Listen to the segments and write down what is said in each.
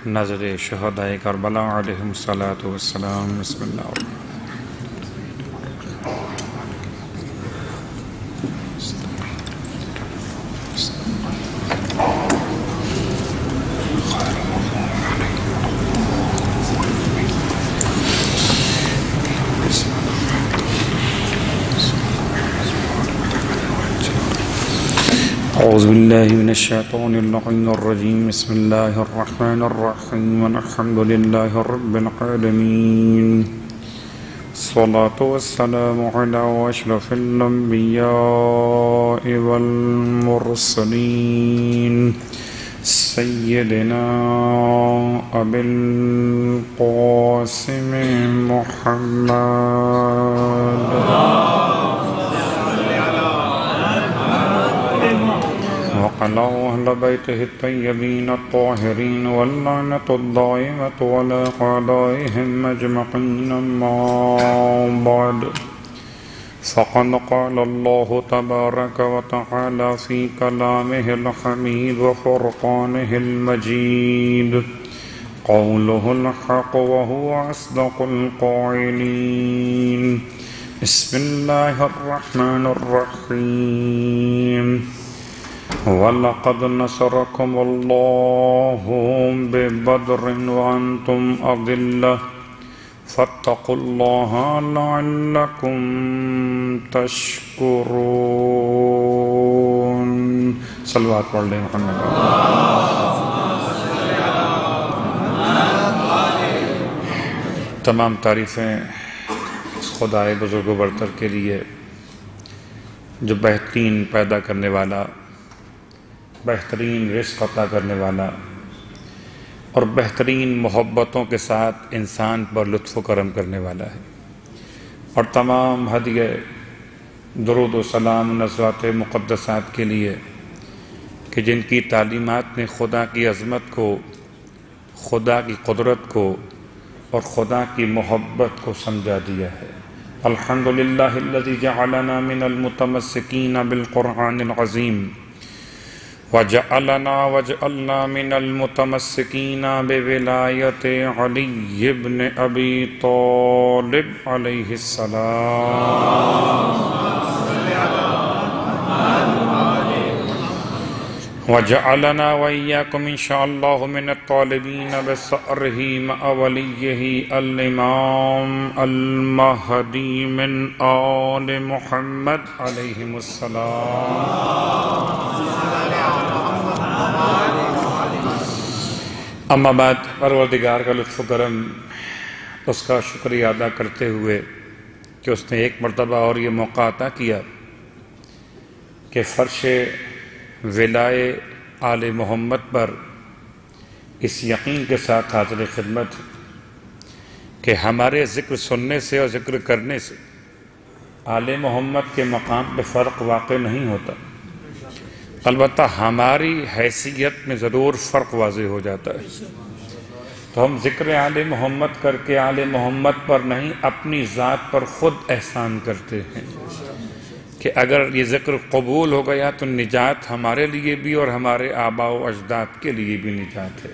نظر شہدائے کربلا علیہم الصلاۃ والسلام. بسم اللہ الرحمن اعوذ باللہ من الشیطان اللعین الرجیم. بسم اللہ الرحمن الرحیم. الحمد للہ رب العالمین. الصلاة والسلام علی اشرف الانبیاء والمرسلین سیدنا ابی القاسم محمد وعلى أهل بيته الطيبين الطاهرين واللعنة الدائمة على أعدائهم أجمعين. أما بعد فقد قال الله تبارك وتعالى في كلامه الحميد وفرقانه المجيد قوله الحق وهو أصدق القائلين. بسم الله الرحمن الرحيم. وَلَقَدْ نَصَرَكُمُ اللَّهُ بِبَدْرٍ وَأَنْتُمْ أَذِلَّةٌ فَاتَّقُوا اللَّهَ لَعَلَّكُمْ تَشْكُرُونَ. صلوات پڑھ لیں محمد. تمام تعریفیں خدائے بزرگ و برتر کے لیے جو بہترین پیدا کرنے والا، بہترین رزق عطا کرنے والا اور بہترین محبتوں کے ساتھ انسان پر لطف و کرم کرنے والا ہے. اور تمام ہدیہ درود و سلام نزوات مقدسات کے لیے کہ جن کی تعلیمات نے خدا کی عظمت کو، خدا کی قدرت کو اور خدا کی محبت کو سمجھا دیا ہے. الحمدللہ الذی جعلنا من المتمسکین بالقرآن العظیم وجعلنا من المتمسکین بولایت علی بن ابی طالب علیہ السلام. وجعلنا وإياكم إن شاء الله من الطالبين بثأره مع وليه الإمام المهدي من آل محمد عليهم السلام. اما بعد، پروردگار کا لطف و کرم، اس کا شکریہ ادا کرتے ہوئے کہ اس نے ایک مرتبہ اور یہ موقع عطا کیا کہ فرش ولائے آل محمد پر اس یقین کے ساتھ حاضر خدمت کہ ہمارے ذکر سننے سے اور ذکر کرنے سے آل محمد کے مقام پہ فرق واقع نہیں ہوتا، البتہ ہماری حیثیت میں ضرور فرق واضح ہو جاتا ہے. تو ہم ذکر آل محمد کر کے آل محمد پر نہیں، اپنی ذات پر خود احسان کرتے ہیں کہ اگر یہ ذکر قبول ہو گیا تو نجات ہمارے لیے بھی اور ہمارے آباء و اجداد کے لیے بھی نجات ہے.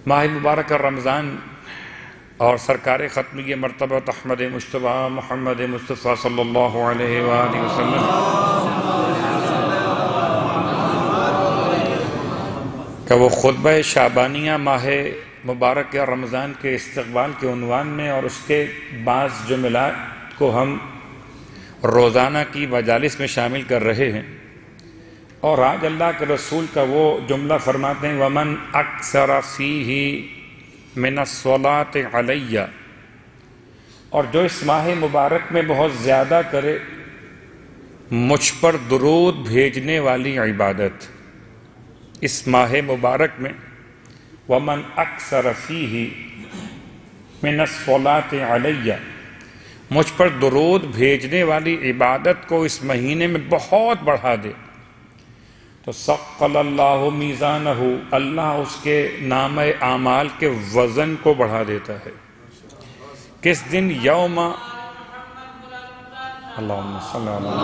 ماہ مبارک رمضان اور سرکار ختمی مرتبہ احمد مجتبیٰ محمد مصطفیٰ صلی اللہ علیہ وآلہ وسلم کہ وہ خطبہ شعبانیہ ماہ مبارک رمضان کے استقبال کے عنوان میں اور اس کے بعض جملات کو ہم روزانہ کی مجالس میں شامل کر رہے ہیں. اور آج اللہ کے رسول کا وہ جملہ فرماتے ہیں وَمَنْ أَكْثَرَ فِيهِ مِنَ الصَّلَاةِ عَلَيَّ، اور جو اس ماہ مبارک میں بہت زیادہ کرے مجھ پر درود بھیجنے والی عبادت. اس ماہ مبارک میں وَمَنْ أَكْثَرَ فِيهِ مِنَ الصَّلَاةِ عَلَيَّ، مجھ پر درود بھیجنے والی عبادت کو اس مہینے میں بہت بڑھا دے تو ثقل اللہ میزانہ، اللہ اس کے نامہ اعمال کے وزن کو بڑھا دیتا ہے. کس دن؟ یوم اللہم صلی اللہ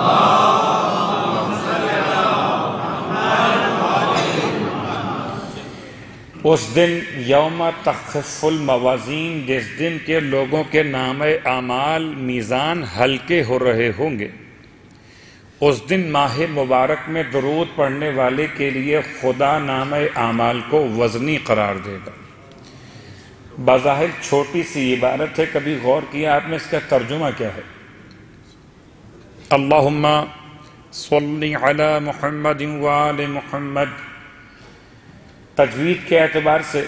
اس دن یوم تخف الموازین، جس دن کے لوگوں کے نام اعمال میزان ہلکے ہو رہے ہوں گے، اس دن ماہ مبارک میں درود پڑھنے والے کے لیے خدا نام اعمال کو وزنی قرار دے گا۔ بظاہر چھوٹی سی عبارت ہے، کبھی غور کیا آپ نے اس کا ترجمہ کیا ہے؟ اللہم صلی علی محمد وآل محمد۔ تجوید کے اعتبار سے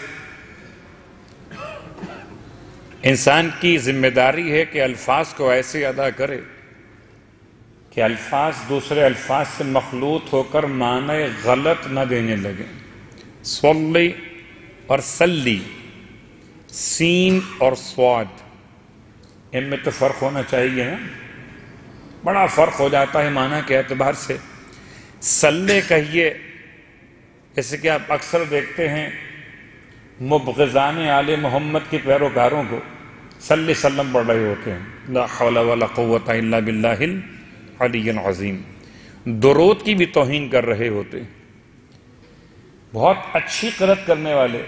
انسان کی ذمہ داری ہے کہ الفاظ کو ایسے ادا کرے کہ الفاظ دوسرے الفاظ سے مخلوط ہو کر معنی غلط نہ دینے لگیں۔ صلی اور سلی، سین اور صاد، ان میں تو فرق ہونا چاہیے نا، بڑا فرق ہو جاتا ہے معنی کے اعتبار سے۔ سلے کہیے، جیسے کہ آپ اکثر دیکھتے ہیں مبغضان آل محمد کے پیروکاروں کو صلی سلم پڑھ رہے ہوتے ہیں، لا حول ولا قوت الا باللہ العلی العظیم، درود کی بھی توہین کر رہے ہوتے ہیں۔ بہت اچھی قرأت کرنے والے،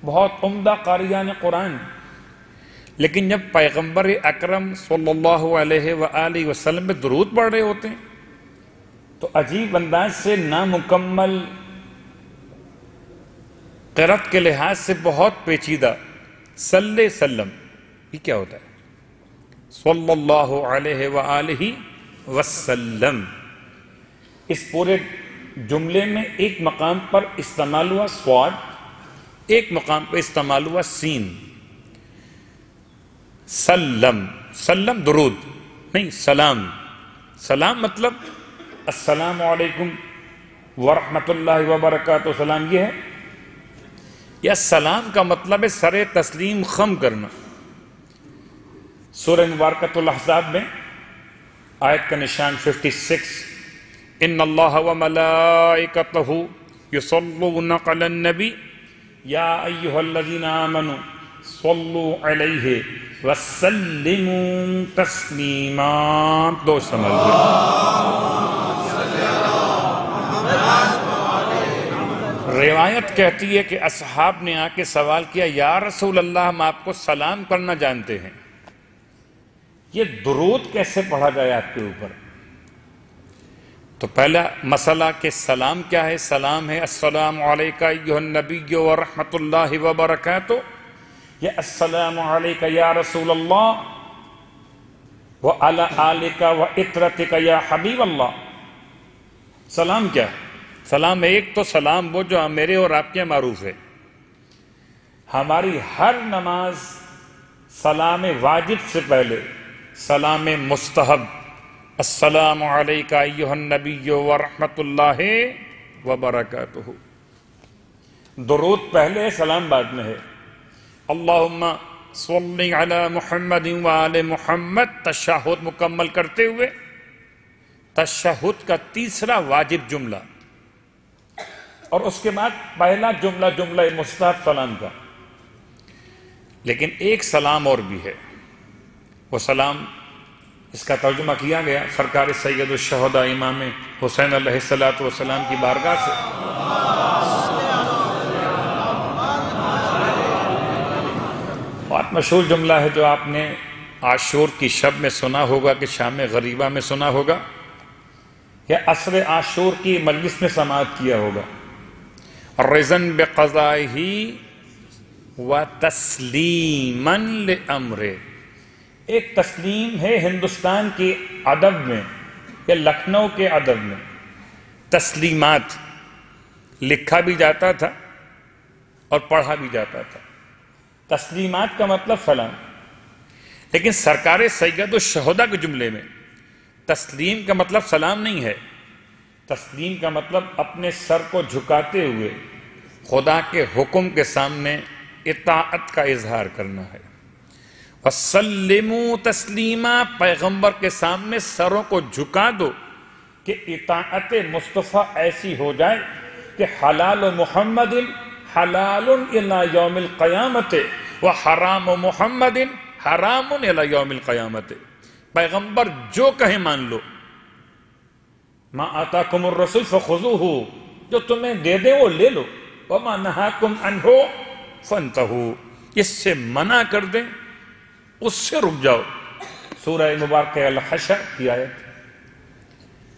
بہت عمدہ قاریان قرآن، لیکن جب پیغمبر اکرم صلی اللہ علیہ وآلہ وسلم میں درود پڑھ رہے ہوتے ہیں تو عجیب انداز سے نامکمل، قرأت کے لحاظ سے بہت پیچیدہ، صلی سلم، یہ کیا ہوتا ہے؟ صلی اللہ علیہ وآلہ وسلم۔ اس پورے جملے میں ایک مقام پر استعمال ہوا صاد، ایک مقام پر استعمال ہوا سین۔ سلم، سلم درود نہیں، سلام۔ سلام مطلب السلام علیکم ورحمۃ اللہ وبرکاتہ، سلام یہ ہے، یا سلام کا مطلب ہے سر تسلیم خم کرنا۔ سورہ مبارکۃ الاحزاب میں آیت کا نشان 56، ان اللہ وملائکتہ یصلون علی النبی یا ایہا الذین آمنوا صلوا علیہ وسلموا تسلیما۔ دو سمجھ گئے۔ روایت کہتی ہے کہ اصحاب نے آ کے سوال کیا، یا رسول اللہ ہم آپ کو سلام کرنا جانتے ہیں، یہ درود کیسے پڑھا جائے آپ کے اوپر؟ تو پہلا مسئلہ کہ سلام کیا ہے؟ سلام ہے السلام علیکہ ایہا النبی ورحمۃ اللہ وبرکاتہ، یا السلام علیکہ یا رسول اللہ وعلی آلکہ وعطرتکہ یا حبیب اللہ۔ سلام کیا ہے؟ سلام ایک تو سلام وہ جو میرے اور آپ کے معروف ہے، ہماری ہر نماز سلام واجب سے پہلے سلام مستحب، السلام علیکہ ایہا النبی ورحمۃ اللہ وبرکاتہ۔ درود پہلے ہے، سلام بعد میں ہے۔ اللہم صلی علی محمد وآل محمد، تشہد مکمل کرتے ہوئے تشہد کا تیسرا واجب جملہ، اور اس کے بعد پہلا جملہ جملہ مستحب سلام کا۔ لیکن ایک سلام اور بھی ہے، وہ سلام اس کا ترجمہ کیا گیا سرکار سید الشہداء امام حسین علیہ السلام کی بارگاہ سے۔ بہت مشہور جملہ ہے جو آپ نے عاشور کی شب میں سنا ہوگا کہ شام غریبہ میں سنا ہوگا، یا عصر عاشور کی مجلس میں سماعت کیا ہوگا۔ رضاً بقضائہ وتسلیماً لامرہ، ایک تسلیم ہے ہندوستان کے ادب میں یا لکھنؤ کے ادب میں تسلیمات لکھا بھی جاتا تھا اور پڑھا بھی جاتا تھا۔ تسلیمات کا مطلب سلام، لیکن سرکار سید الشہداء کے جملے میں تسلیم کا مطلب سلام نہیں ہے۔ تسلیم کا مطلب اپنے سر کو جھکاتے ہوئے خدا کے حکم کے سامنے اطاعت کا اظہار کرنا ہے۔ وَسَلِّمُوا تَسْلِيمًا، پیغمبر کے سامنے سروں کو جھکا دو کہ اطاعت مصطفیٰ ایسی ہو جائے کہ حلال محمد حلال الی یوم القیامت وحرام محمد حرام الی یوم القیامت۔ پیغمبر جو کہیں مان لو، ما آتاکم الرسول فخذوہ، جو تمہیں دے دے وہ لے لو، وَمَا نَهَاكُمْ عَنْهُ فَانْتَهُوا، اس سے منع کر دیں اس سے رک جاؤ۔ سورہ مبارکہ الحشر کی آیت۔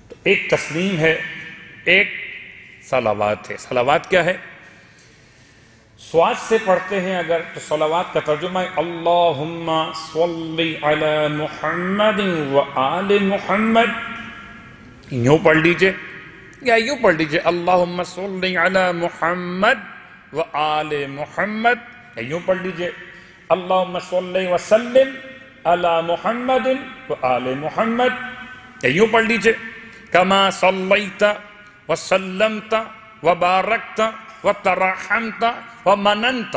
تو ایک تسلیم ہے، ایک صلوات ہے۔ صلوات کیا ہے؟ سواد سے پڑھتے ہیں اگر تو صلوات کا ترجمہ ہے اللہم صلی علی محمد و آل محمد، یوں پڑھ لیجئے یا یوں پڑھ لیجئے اللہم صلی علی محمد و آل محمد، یا یوں پڑھ لیجئے اللہم صلی وسلم علی محمد و آل محمد، یا یوں پڑھ لیجئے کما صلیت وسلمت وبارکت وترحمت ومننت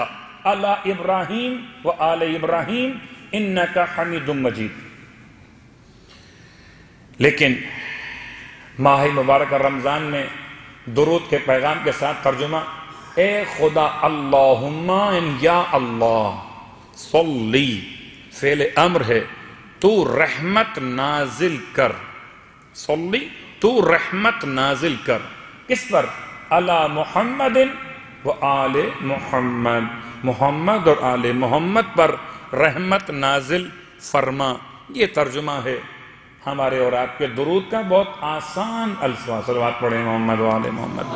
علی ابراہیم و آل ابراہیم انکا حمید مجید۔ لیکن ماہ مبارک رمضان میں درود کے پیغام کے ساتھ ترجمہ اے خدا اللہم یا اللہ صلی، فعل امر ہے، تو رحمت نازل کر، صلی تو رحمت نازل کر، کس پر؟ علی محمد و آل محمد، محمد اور آل محمد پر رحمت نازل فرما۔ یہ ترجمہ ہے ہمارے اور آپ کے درود کا، بہت آسان الفاظ۔ صلوات پڑھیں محمد و آل محمد۔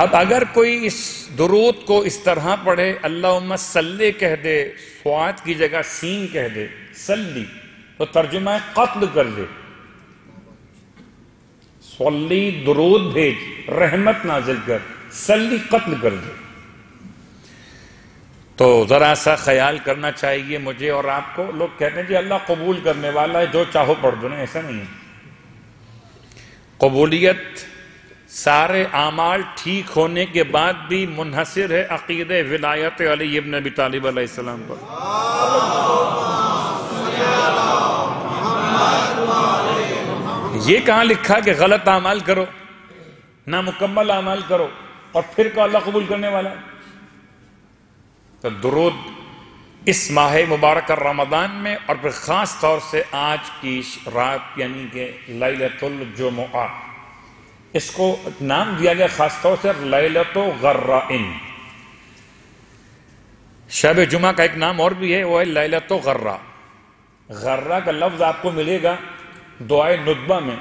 اب اگر کوئی اس درود کو اس طرح پڑھے، اللہم صلی کہہ دے، سواد کی جگہ سین کہہ دے، صلی، تو ترجمہ ہے قتل کر دے۔ صلی درود بھیج، رحمت نازل کر، صلی قتل کر دے۔ تو ذرا سا خیال کرنا چاہیے مجھے اور آپ کو۔ لوگ کہتے ہیں جی اللہ قبول کرنے والا ہے، جو چاہو پڑھ دو، نہیں، ایسا نہیں ہے۔ قبولیت سارے اعمال ٹھیک ہونے کے بعد بھی منحصر ہے عقیدہ ولایت علی ابن ابی طالب علیہ السلام پر۔ یہ کہاں لکھا کہ غلط اعمال کرو، نامکمل اعمال کرو اور پھر کہ اللہ قبول کرنے والا ہے؟ تو درود اس ماہ مبارک رمضان میں اور پھر خاص طور سے آج کی رات یعنی کہ لیلۃ الجمعہ، اس کو نام دیا گیا خاص طور سے لیلۃ غرائن۔ شب جمعہ کا ایک نام اور بھی ہے، وہ ہے لیلۃ غرہ۔ غرہ کا لفظ آپ کو ملے گا دعائے ندبہ میں،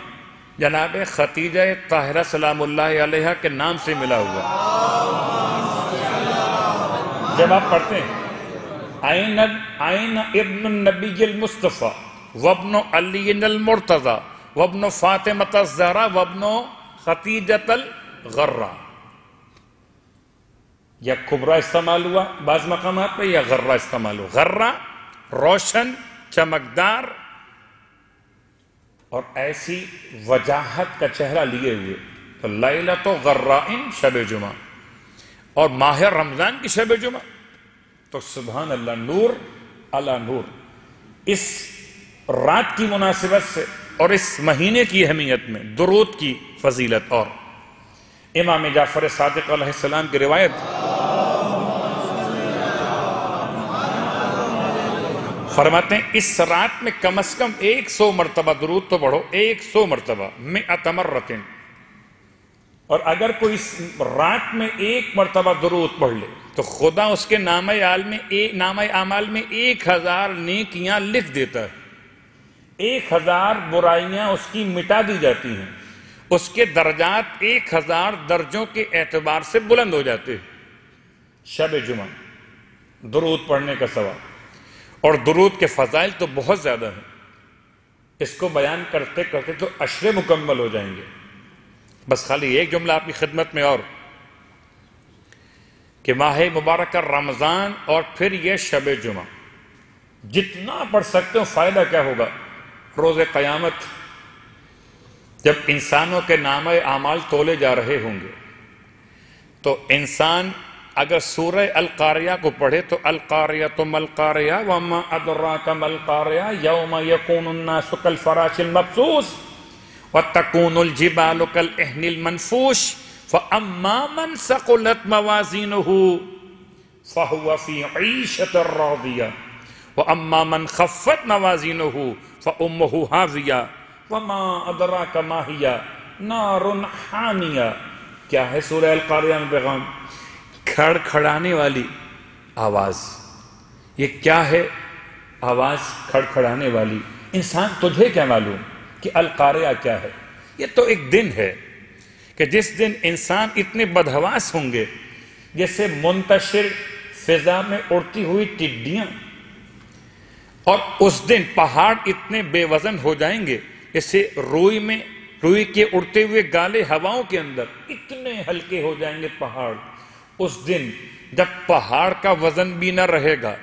جناب خدیجہ طاہرہ سلام اللہ علیہ کے نام سے ملا ہوا۔ جب آپ پڑھتے ہیں آئین ابن النبی المصطفیٰ وابن علی المرتضی وابن فاطمۃ الزہرا وابن خدیجۃ الغرہ، یا کبرا استعمال ہوا بعض مقامات پہ، یا غرہ استعمال ہوا۔ غرہ روشن، چمکدار اور ایسی وجاہت کا چہرہ لیے ہوئے۔ تو لیلۃ غرائن شب جمعہ اور ماہ رمضان کی شب جمعہ، تو سبحان اللہ، نور علی نور۔ اس رات کی مناسبت سے اور اس مہینے کی اہمیت میں درود کی فضیلت، اور امام جعفر صادق علیہ السلام کی روایت، فرماتے ہیں اس رات میں کم از کم 100 مرتبہ درود تو پڑھو، 100 مرتبہ، 100 مرتين۔ اور اگر کوئی اس رات میں 1 مرتبہ درود پڑھ لے تو خدا اس کے نامہ اعمال میں 1000 نیکیاں لکھ دیتا ہے، 1000 برائیاں اس کی مٹا دی جاتی ہیں، اس کے درجات 1000 درجوں کے اعتبار سے بلند ہو جاتے ہیں۔ شب جمعہ درود پڑھنے کا ثواب، اور درود کے فضائل تو بہت زیادہ ہیں، اس کو بیان کرتے کرتے تو عشرے مکمل ہو جائیں گے۔ بس خالی ایک جملہ آپ کی خدمت میں اور، کہ ماہ مبارکہ رمضان اور پھر یہ شب جمعہ جتنا پڑھ سکتے ہو فائدہ کیا ہوگا؟ روز قیامت جب انسانوں کے نامہ اعمال تولے جا رہے ہوں گے تو انسان اگر سورہ القاریہ کو پڑھے تو القاریۃ ما القاریہ وما ادراک ما القاریہ یوم یکون الناس کالفراش المبثوث وتکون الجبال کالعہن المنفوش فاما من ثقلت موازینہ فہو فی عیشۃ راضیہ واما من خفت موازینہ فامہ ہاویہ وما ادراک ما ہی نار حامیہ. کیا ہے سورہ القاریہ میں پیغام؟ کھڑکھڑانے والی آواز. یہ کیا ہے آواز کھڑکھڑانے والی؟ انسان تجھے کیا معلوم کہ القاریہ کیا ہے؟ یہ تو ایک دن ہے کہ جس دن انسان اتنے بدحواس ہوں گے جیسے منتشر فضا میں اڑتی ہوئی ٹڈیاں، اور اس دن پہاڑ اتنے بے وزن ہو جائیں گے جیسے روئی کے اڑتے ہوئے گالے ہواؤں کے اندر اتنے ہلکے ہو جائیں گے پہاڑ. اس دن جب پہاڑ کا وزن بھی نہ رہے گا،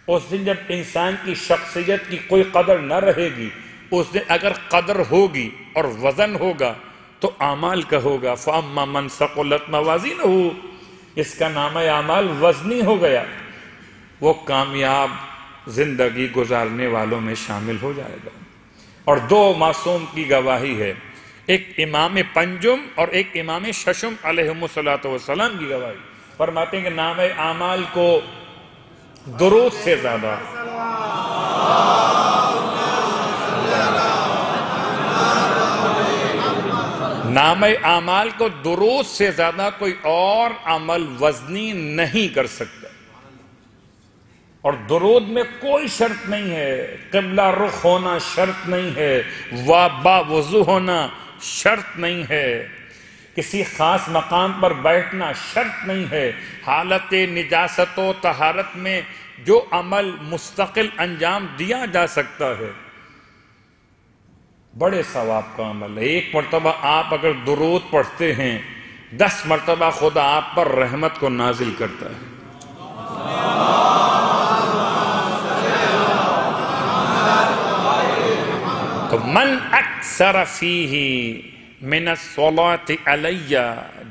اس دن جب انسان کی شخصیت کی کوئی قدر نہ رہے گی، اس دن اگر قدر ہوگی اور وزن ہوگا تو اعمال کا ہوگا. فَأَمَّا مَنْ ثَقُلَتْ مَوَازِينُهُ، اس کا نامہ اعمال وزنی ہو گیا، وہ کامیاب زندگی گزارنے والوں میں شامل ہو جائے گا. اور دو معصوم کی گواہی ہے، ایک امام پنجم اور ایک امام ششم علیہم السلام کی گواہی. فرماتے ہیں کہ نامہ اعمال کو درود سے زیادہ نامہ اعمال کو درود سے زیادہ کوئی اور عمل وزنی نہیں کر سکتا. اور درود میں کوئی شرط نہیں ہے، قبلہ رخ ہونا شرط نہیں ہے، با وضو ہونا شرط نہیں ہے، کسی خاص مقام پر بیٹھنا شرط نہیں ہے. حالت نجاست و طہارت میں جو عمل مستقل انجام دیا جا سکتا ہے بڑے ثواب کا عمل ہے. ایک مرتبہ آپ اگر درود پڑھتے ہیں 10 مرتبہ خدا آپ پر رحمت کو نازل کرتا ہے. تو من اکثر فیہ من الصلاۃ علیہ،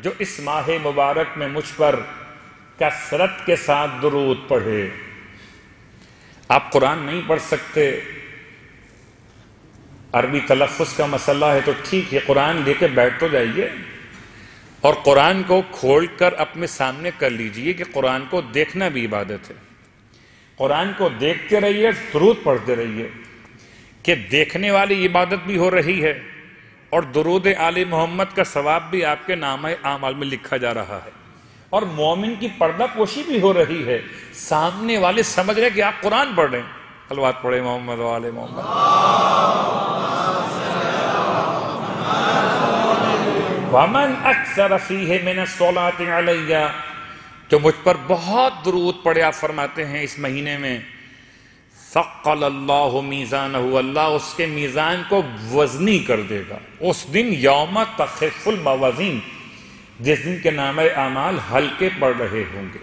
جو اس ماہ مبارک میں مجھ پر کثرت کے ساتھ درود پڑھے. آپ قرآن نہیں پڑھ سکتے، عربی تلفظ کا مسئلہ ہے تو ٹھیک ہے، قرآن لے کے بیٹھ تو جائیے اور قرآن کو کھول کر اپنے سامنے کر لیجئے کہ قرآن کو دیکھنا بھی عبادت ہے. قرآن کو دیکھتے رہیے، درود پڑھتے رہیے کہ دیکھنے والی عبادت بھی ہو رہی ہے اور درود آل محمد کا ثواب بھی آپ کے نامہ اعمال میں لکھا جا رہا ہے، اور مومن کی پردہ پوشی بھی ہو رہی ہے. سامنے والے سمجھ رہے کہ آپ قرآن پڑھ رہے ہیں. صلوات پڑھے محمد و آل محمد. وَمَنْ أَكْثَرَ فِيهِ مِنَ الصَّلَاةِ عَلَيَّ، جو مجھ پر بہت درود پڑھے، آپ فرماتے ہیں اس مہینے میں ثقل اللہ میزانہ، اللہ اس کے میزان کو وزنی کر دے گا. اس دن یوم تخف الموازین، جس دن کے نامہ اعمال ہلکے پڑ رہے ہوں گے.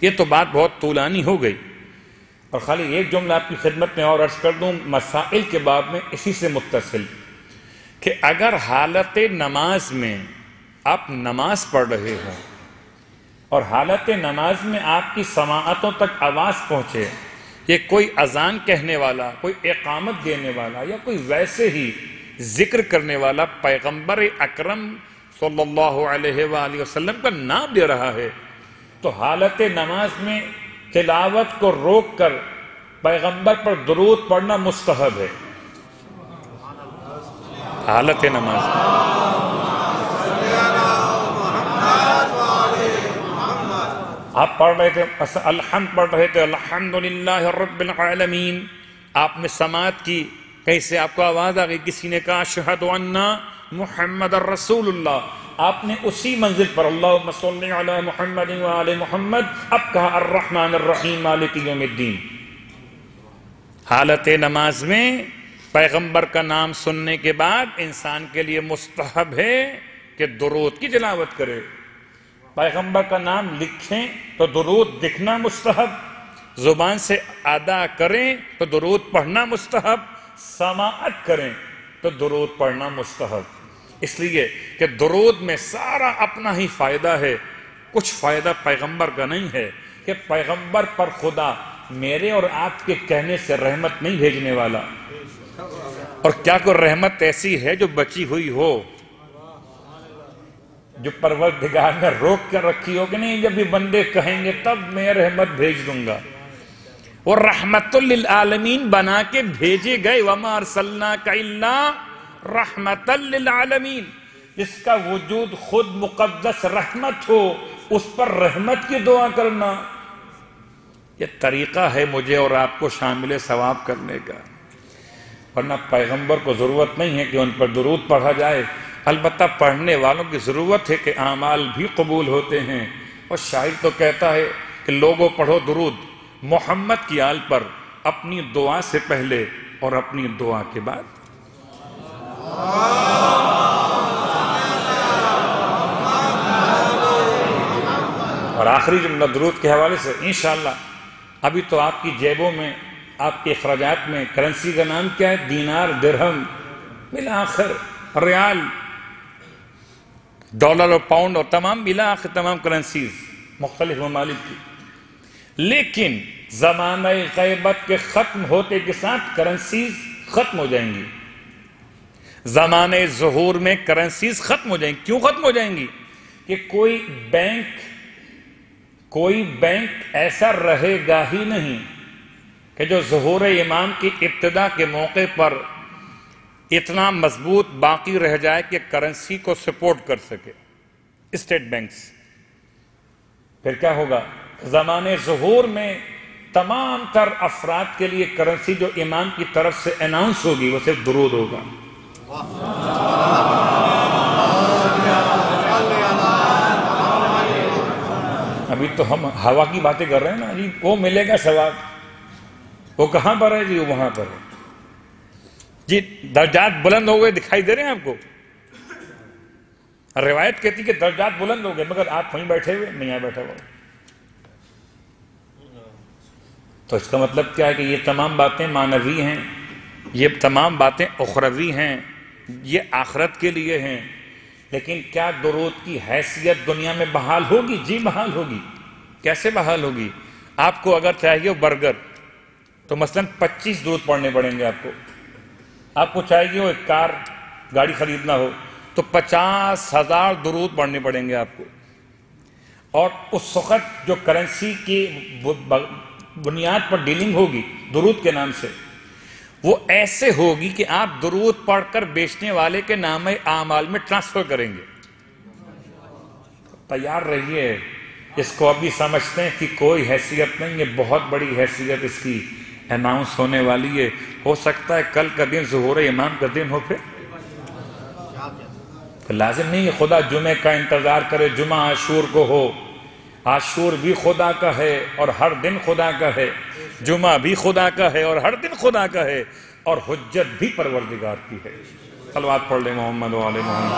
یہ تو بات بہت طولانی ہو گئی، اور خالی ایک جملہ آپ کی خدمت میں اور عرض کر دوں مسائل کے باب میں اسی سے متصل، کہ اگر حالت نماز میں آپ نماز پڑھ رہے ہوں اور حالت نماز میں آپ کی سماعتوں تک آواز پہنچے، یہ کوئی اذان کہنے والا، کوئی اقامت دینے والا، یا کوئی ویسے ہی ذکر کرنے والا پیغمبر اکرم صلی اللہ علیہ وآلہ وسلم کا نام لے رہا ہے، تو حالت نماز میں تلاوت کو روک کر پیغمبر پر درود پڑھنا مستحب ہے. حالت نماز آپ پڑھ رہے تھے، الحمد پڑھ رہے تھے، الحمدللہ رب العالمین، آپ نے سماعت کی، کہیں سے آپ کو آواز آ گئی، کسی نے کہا اشہد ان محمد الرسول اللہ، آپ نے اسی منزل پر اللہم صلی علی محمد وآل محمد، اب کہا الرحمن الرحیم مالک یوم الدین. حالت نماز میں پیغمبر کا نام سننے کے بعد انسان کے لیے مستحب ہے کہ درود کی تلاوت کرے. پیغمبر کا نام لکھیں تو درود لکھنا مستحب، زبان سے ادا کریں تو درود پڑھنا مستحب، سماعت کریں تو درود پڑھنا مستحب. اس لیے کہ درود میں سارا اپنا ہی فائدہ ہے، کچھ فائدہ پیغمبر کا نہیں ہے، کہ پیغمبر پر خدا میرے اور آپ کے کہنے سے رحمت نہیں بھیجنے والا. اور کیا کوئی رحمت ایسی ہے جو بچی ہوئی ہو، جو پروردگار نے روک کر رکھی ہو کہ نہیں جب بھی بندے کہیں گے تب میں رحمت بھیج دوں گا. وہ رحمت للعالمین بنا کے بھیجے گئے، وَمَا أَرْسَلْنَاكَ إِلَّا رحمتا للعالمین، جس کا وجود خود مقدس رحمت ہو، اس پر رحمت کی دعا کرنا، یہ طریقہ ہے مجھے اور آپ کو شامل ثواب کرنے کا۔ ورنہ پیغمبر کو ضرورت نہیں ہے کہ ان پر درود پڑھا جائے، البتہ پڑھنے والوں کی ضرورت ہے کہ اعمال بھی قبول ہوتے ہیں۔ اور شاعر تو کہتا ہے کہ لوگوں پڑھو درود محمد کی آل پر، اپنی دعا سے پہلے اور اپنی دعا کے بعد۔ اور آخری جملہ درود کے حوالے سے، انشاءاللہ ابھی تو آپ کی جیبوں میں، آپ کے اخراجات میں کرنسی کا نام کیا ہے؟ دینار، درہم، بالآخر ریال، ڈالر اور پاؤنڈ اور تمام بالآخر تمام کرنسیز مختلف ممالک کی۔ لیکن زمانہ غیبت کے ختم ہوتے کے ساتھ کرنسیز ختم ہو جائیں گی۔ زمانہ ظہور میں کرنسیز ختم ہو جائیں گی۔ کیوں ختم ہو جائیں گی؟ کہ کوئی بینک ایسا رہے گا ہی نہیں کہ جو ظہور امام کی ابتدا کے موقع پر اتنا مضبوط باقی رہ جائے کہ کرنسی کو سپورٹ کر سکے۔ اسٹیٹ بینکس، پھر کیا ہوگا؟ زمانے ظہور میں تمام تر افراد کے لیے کرنسی جو امام کی طرف سے اناؤنس ہوگی وہ صرف درود ہوگا۔ ابھی تو ہم ہوا کی باتیں کر رہے ہیں نا جی، وہ ملے گا ثواب، وہ کہاں پر ہے جی؟ وہ وہاں پر ہے جی۔ درجات بلند ہو گئے، دکھائی دے رہے ہیں آپ کو؟ روایت کہتی کہ درجات بلند ہو گئے، مگر آپ وہیں بیٹھے ہوئے، میں یہاں بیٹھا ہوا۔ تو اس کا مطلب کیا ہے کہ یہ تمام باتیں معنوی ہیں، یہ تمام باتیں اخروی ہیں، یہ آخرت کے لیے ہیں۔ لیکن کیا درود کی حیثیت دنیا میں بحال ہوگی؟ جی بحال ہوگی۔ کیسے بحال ہوگی؟ آپ کو اگر چاہیے برگر تو مثلاً 25 درود پڑھنے پڑیں گے آپ کو۔ آپ کو چاہیے وہ ایک گاڑی خریدنا ہو تو 50,000 درود پڑھنے پڑیں گے آپ کو۔ اور اس وقت جو کرنسی کی بنیاد پر ڈیلنگ ہوگی درود کے نام سے، وہ ایسے ہوگی کہ آپ درود پڑھ کر بیچنے والے کے نام اعمال میں ٹرانسفر کریں گے۔ تیار رہیے، اس کو ابھی سمجھتے ہیں کہ کوئی حیثیت نہیں ہے، بہت بڑی حیثیت اس کی اناؤنس ہونے والی ہے۔ ہو سکتا ہے کل کا دن ظہور امام کا دن ہو، پھر لازم نہیں ہے خدا جمعے کا انتظار کرے، جمعہ عاشور کو ہو۔ عاشور بھی خدا کا ہے اور ہر دن خدا کا ہے، جمعہ بھی خدا کا ہے اور ہر دن خدا کا ہے، اور حجت بھی پروردگار کی ہے۔ صلوات پڑھ لیں محمد و آل محمد۔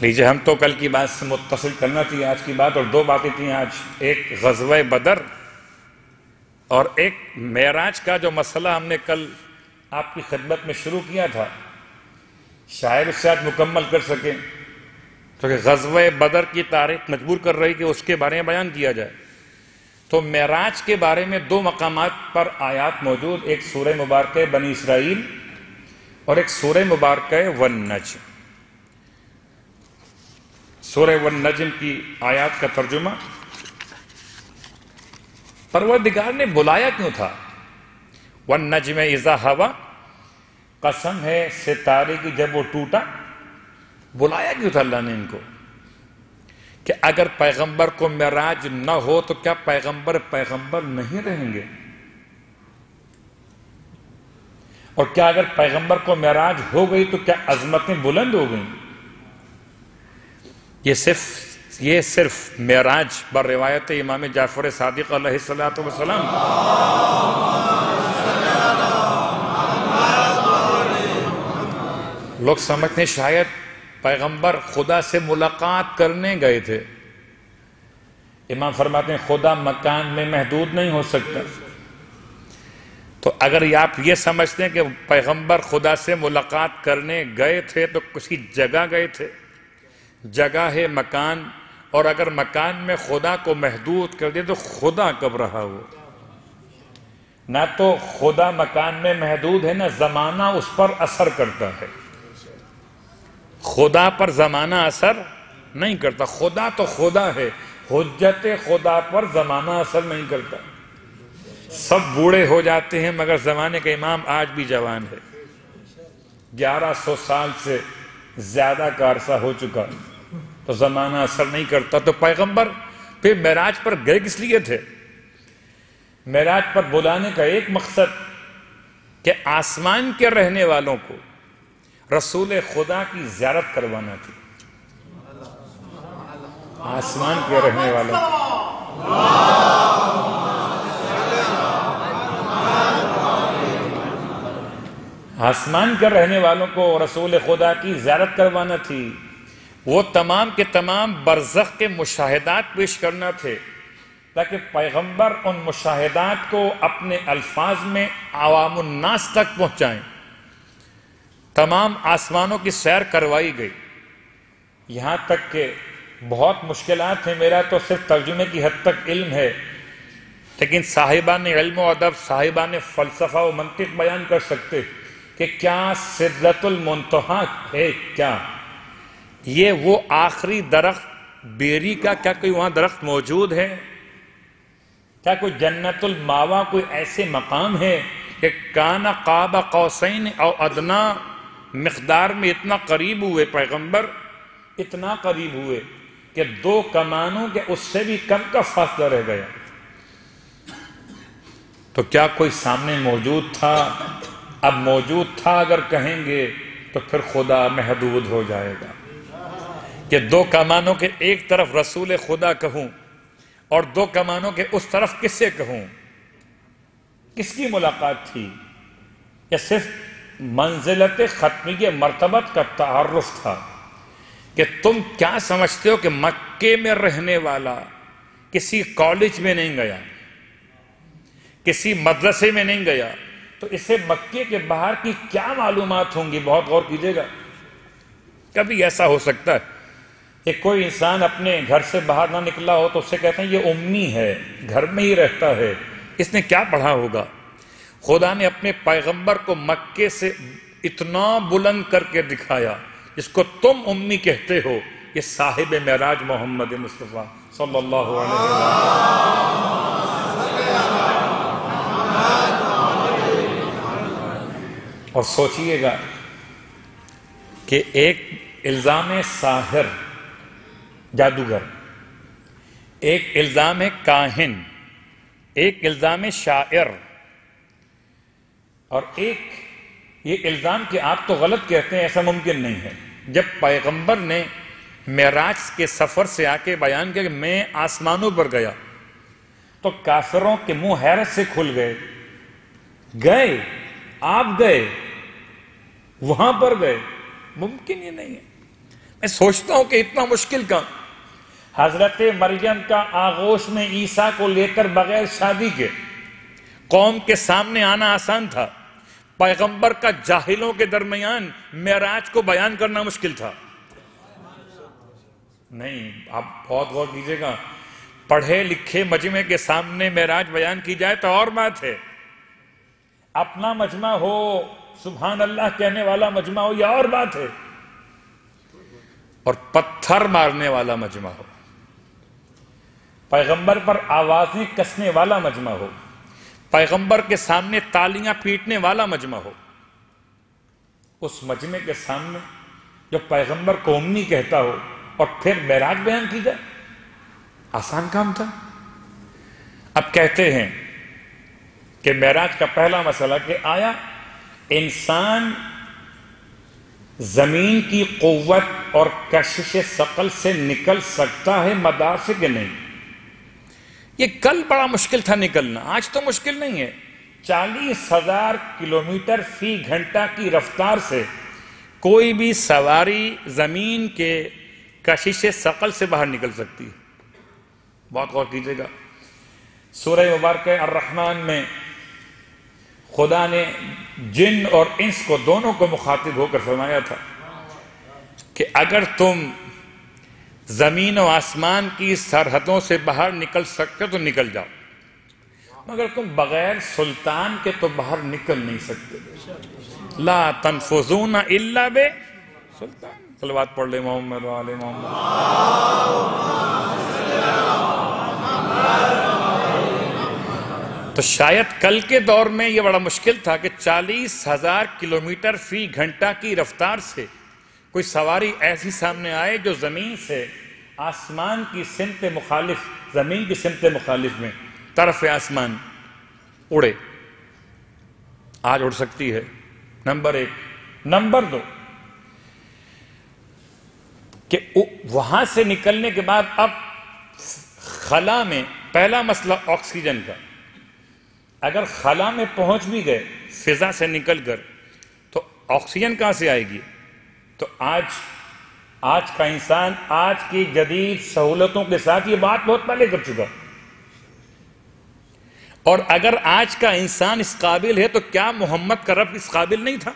لیجئے، ہم تو کل کی بات سے متصل کرنا تھی آج کی بات، اور دو باتیں تھیں آج، ایک غزوہ بدر اور ایک معراج کا جو مسئلہ ہم نے کل آپ کی خدمت میں شروع کیا تھا، شاید اس سے آج مکمل کر سکیں، کیونکہ غزوہ بدر کی تاریخ مجبور کر رہی کہ اس کے بارے میں بیان کیا جائے۔ تو معراج کے بارے میں دو مقامات پر آیات موجود، ایک سورہ مبارکہ بنی اسرائیل اور ایک سورہ مبارکہ والنجم۔ سورہ والنجم کی آیات کا ترجمہ، پروردگار نے بلایا کیوں تھا؟ والنجم اذا ہوا، قسم ہے ستارے کی جب وہ ٹوٹا۔ بلایا کیوں تھا اللہ نے ان کو؟ کہ اگر پیغمبر کو معراج نہ ہو تو کیا پیغمبر نہیں رہیں گے؟ اور کیا اگر پیغمبر کو معراج ہو گئی تو کیا عظمتیں بلند ہو گئیں؟ یہ صرف معراج بر روایت امام جعفر صادق علیہ السلام لوگ سمجھتے ہیں شاید پیغمبر خدا سے ملاقات کرنے گئے تھے۔ امام فرماتے ہیں خدا مکان میں محدود نہیں ہو سکتا۔ تو اگر آپ یہ سمجھتے ہیں کہ پیغمبر خدا سے ملاقات کرنے گئے تھے تو کسی جگہ گئے تھے، جگہ ہے مکان، اور اگر مکان میں خدا کو محدود کر دے تو خدا کب رہا وہ؟ نہ تو خدا مکان میں محدود ہے، نہ زمانہ اس پر اثر کرتا ہے۔ خدا پر زمانہ اثر نہیں کرتا، خدا تو خدا ہے، حجت خدا پر زمانہ اثر نہیں کرتا۔ سب بوڑھے ہو جاتے ہیں مگر زمانے کا امام آج بھی جوان ہے. 1100 سال سے زیادہ کا عرصہ ہو چکا تو زمانہ اثر نہیں کرتا. تو پیغمبر پھر معراج پر گئے کس لیے تھے؟ معراج پر بلانے کا ایک مقصد کہ آسمان کے رہنے والوں کو رسول خدا کی زیارت کروانا تھی. آسمان کے رہنے والوں آسمان کے رہنے والوں کو رسول خدا کی زیارت کروانا تھی. وہ تمام کے تمام برزخ کے مشاہدات پیش کرنا تھے تاکہ پیغمبر ان مشاہدات کو اپنے الفاظ میں عوام الناس تک پہنچائیں. تمام آسمانوں کی سیر کروائی گئی، یہاں تک کہ بہت مشکلات ہیں. میرا تو صرف ترجمے کی حد تک علم ہے، لیکن صاحبان علم و ادب، صاحبان فلسفہ و منطق بیان کر سکتے کہ کیا سدرۃ المنتہا ہے. کیا یہ وہ آخری درخت بیری کا، کیا کوئی وہاں درخت موجود ہے؟ کیا کوئی جنت الماوا کوئی ایسے مقام ہے کہ کان قاب قوسین او ادنا مقدار میں اتنا قریب ہوئے پیغمبر، اتنا قریب ہوئے کہ 2 کمانوں کے اس سے بھی کم کا فاصلہ رہ گیا. تو کیا کوئی سامنے موجود تھا؟ اب موجود تھا اگر کہیں گے تو پھر خدا محدود ہو جائے گا کہ 2 کمانوں کے ایک طرف رسول خدا کہوں اور 2 کمانوں کے اس طرف کس سے کہوں؟ کس کی ملاقات تھی؟ یا صرف منزلت ختمی مرتبت کا تعارف تھا کہ تم کیا سمجھتے ہو کہ مکے میں رہنے والا کسی کالج میں نہیں گیا، کسی مدرسے میں نہیں گیا تو اسے مکے کے باہر کی کیا معلومات ہوں گی؟ بہت غور کیجئے گا. کبھی ایسا ہو سکتا ہے کہ کوئی انسان اپنے گھر سے باہر نہ نکلا ہو تو اسے کہتے ہیں یہ امی ہے، گھر میں ہی رہتا ہے، اس نے کیا پڑھا ہوگا؟ خدا نے اپنے پیغمبر کو مکے سے اتنا بلند کر کے دکھایا، جس کو تم امی کہتے ہو، یہ صاحب معراج محمد مصطفیٰ صلی اللہ علیہ وسلم. اور سوچئے گا کہ ایک الزام ساحر جادوگر، ایک الزام کاہن، ایک الزام شاعر، اور ایک یہ الزام کہ آپ تو غلط کہتے ہیں، ایسا ممکن نہیں ہے. جب پیغمبر نے معراج کے سفر سے آ کے بیان کیا کہ میں آسمانوں پر گیا تو کافروں کے منہ حیرت سے کھل گئے. گئے، آپ گئے، وہاں پر گئے، ممکن یہ نہیں ہے. میں سوچتا ہوں کہ اتنا مشکل کا حضرت مریم کا آغوش میں عیسیٰ کو لے کر بغیر شادی کے قوم کے سامنے آنا آسان تھا، پیغمبر کا جاہلوں کے درمیان معراج کو بیان کرنا مشکل تھا. نہیں، آپ بہت غور کیجئے گا، پڑھے لکھے مجمع کے سامنے معراج بیان کی جائے تو اور بات ہے، اپنا مجمع ہو، سبحان اللہ کہنے والا مجمع ہو، یہ اور بات ہے، اور پتھر مارنے والا مجمع ہو، پیغمبر پر آوازیں کسنے والا مجمع ہو، پیغمبر کے سامنے تالیاں پیٹنے والا مجمع ہو. اس مجمع کے سامنے جو پیغمبر کو امی کہتا ہو اور پھر معراج بیان کی جائے، آسان کام تھا. اب کہتے ہیں کہ معراج کا پہلا مسئلہ کہ آیا انسان زمین کی قوت اور کشش ثقل سے نکل سکتا ہے مدار سے کہ نہیں؟ یہ کل بڑا مشکل تھا نکلنا، آج تو مشکل نہیں ہے. 40,000 کلومیٹر فی گھنٹہ کی رفتار سے کوئی بھی سواری زمین کے کشش ثقل سے باہر نکل سکتی ہے. بہت غور کیجئے گا، سورہ مبارکہ الرحمن میں خدا نے جن اور انس کو دونوں کو مخاطب ہو کر فرمایا تھا کہ اگر تم زمین و آسمان کی سرحدوں سے باہر نکل سکتے تو نکل جاؤ، مگر تم بغیر سلطان کے تو باہر نکل نہیں سکتے. لا تنفذون الا بے سلطان. صلوات پڑھ لے محمد و آل محمد. تو شاید کل کے دور میں یہ بڑا مشکل تھا کہ 40,000 کلومیٹر فی گھنٹہ کی رفتار سے کوئی سواری ایسی سامنے آئے جو زمین سے آسمان کی سمت مخالف، زمین کی سمت مخالف میں طرف آسمان اڑے۔ آج اڑ سکتی ہے، نمبر 1۔ نمبر 2 کہ وہاں سے نکلنے کے بعد اب خلا میں پہلا مسئلہ آکسیجن کا، اگر خلا میں پہنچ بھی گئے فضا سے نکل کر تو آکسیجن کہاں سے آئے گی؟ تو آج کا انسان آج کی جدید سہولتوں کے ساتھ یہ بات بہت پہلے کر چکا، اور اگر آج کا انسان اس قابل ہے تو کیا محمد کا رب اس قابل نہیں تھا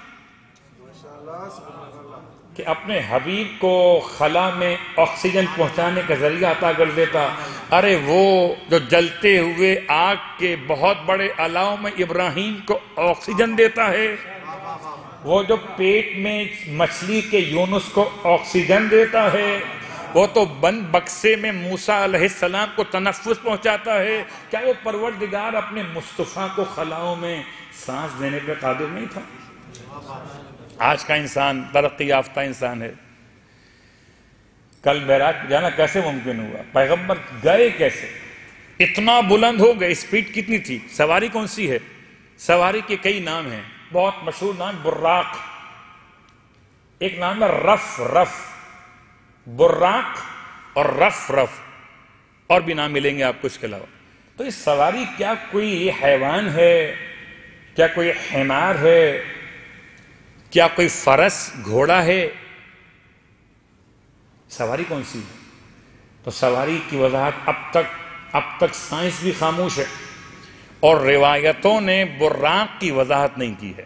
کہ اپنے حبیب کو خلا میں آکسیجن پہنچانے کا ذریعہ عطا کر دیتا؟ ارے وہ جو جلتے ہوئے آگ کے بہت بڑے الاؤ میں ابراہیم کو آکسیجن دیتا ہے، وہ جو پیٹ میں مچھلی کے یونس کو آکسیجن دیتا ہے، وہ تو بند بکسے میں موسیٰ علیہ السلام کو تنفس پہنچاتا ہے، کیا وہ پروردگار اپنے مصطفیٰ کو خلاؤں میں سانس دینے پہ قادر نہیں تھا؟ آج کا انسان ترقی یافتہ انسان ہے۔ کل معراج جانا کیسے ممکن ہوا؟ پیغمبر گئے کیسے؟ اتنا بلند ہو گئے، سپیڈ کتنی تھی؟ سواری کون سی ہے؟ سواری کے کئی نام ہیں، بہت مشہور نام براق، ایک نام ہے رف، براق اور رف، اور بھی نام ملیں گے آپ کو اس کے علاوہ۔ تو یہ سواری کیا کوئی حیوان ہے؟ کیا کوئی حمار ہے؟ کیا کوئی فرس گھوڑا ہے؟ سواری کون سی ہے؟ تو سواری کی وضاحت اب تک سائنس بھی خاموش ہے، اور روایتوں نے براق کی وضاحت نہیں کی ہے۔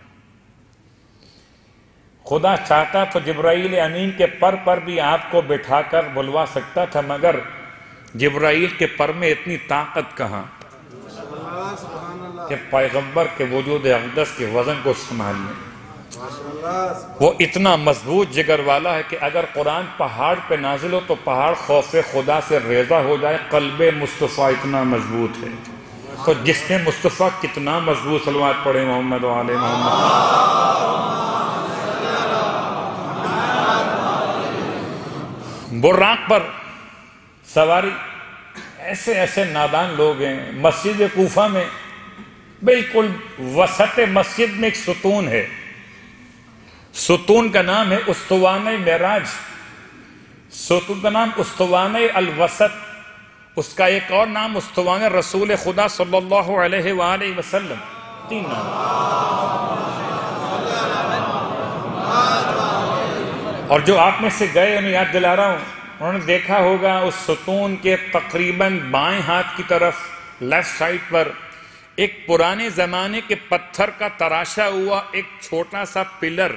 خدا چاہتا تو جبرائیل امین کے پر بھی آپ کو بٹھا کر بلوا سکتا تھا، مگر جبرائیل کے پر میں اتنی طاقت کہاں کہ پیغمبر کے وجود اقدس کے وزن کو سنبھالنے۔ وہ اتنا مضبوط جگر والا ہے کہ اگر قرآن پہاڑ پہ نازل ہو تو پہاڑ خوف خدا سے ریزہ ہو جائے، قلب مصطفیٰ اتنا مضبوط ہے۔ تو جس نے مصطفیٰ کتنا مضبوط صلوات پڑھے محمد و آل محمد۔ براق پر سواری، ایسے نادان لوگ ہیں۔ مسجد کوفہ میں بالکل وسط مسجد میں ایک ستون ہے، ستون کا نام ہے استوانہ معراج، ستون کا نام استوانہ الوسط، اس کا ایک اور نام استوانہ رسول خدا صلی اللہ علیہ وآلہ وسلم، 3 نام۔ اور جو آپ میں سے گئے انہیں یاد دلا رہا ہوں، انہوں نے دیکھا ہوگا اس ستون کے تقریباً بائیں ہاتھ کی طرف لیفٹ سائڈ پر ایک پرانے زمانے کے پتھر کا تراشا ہوا ایک چھوٹا سا پلر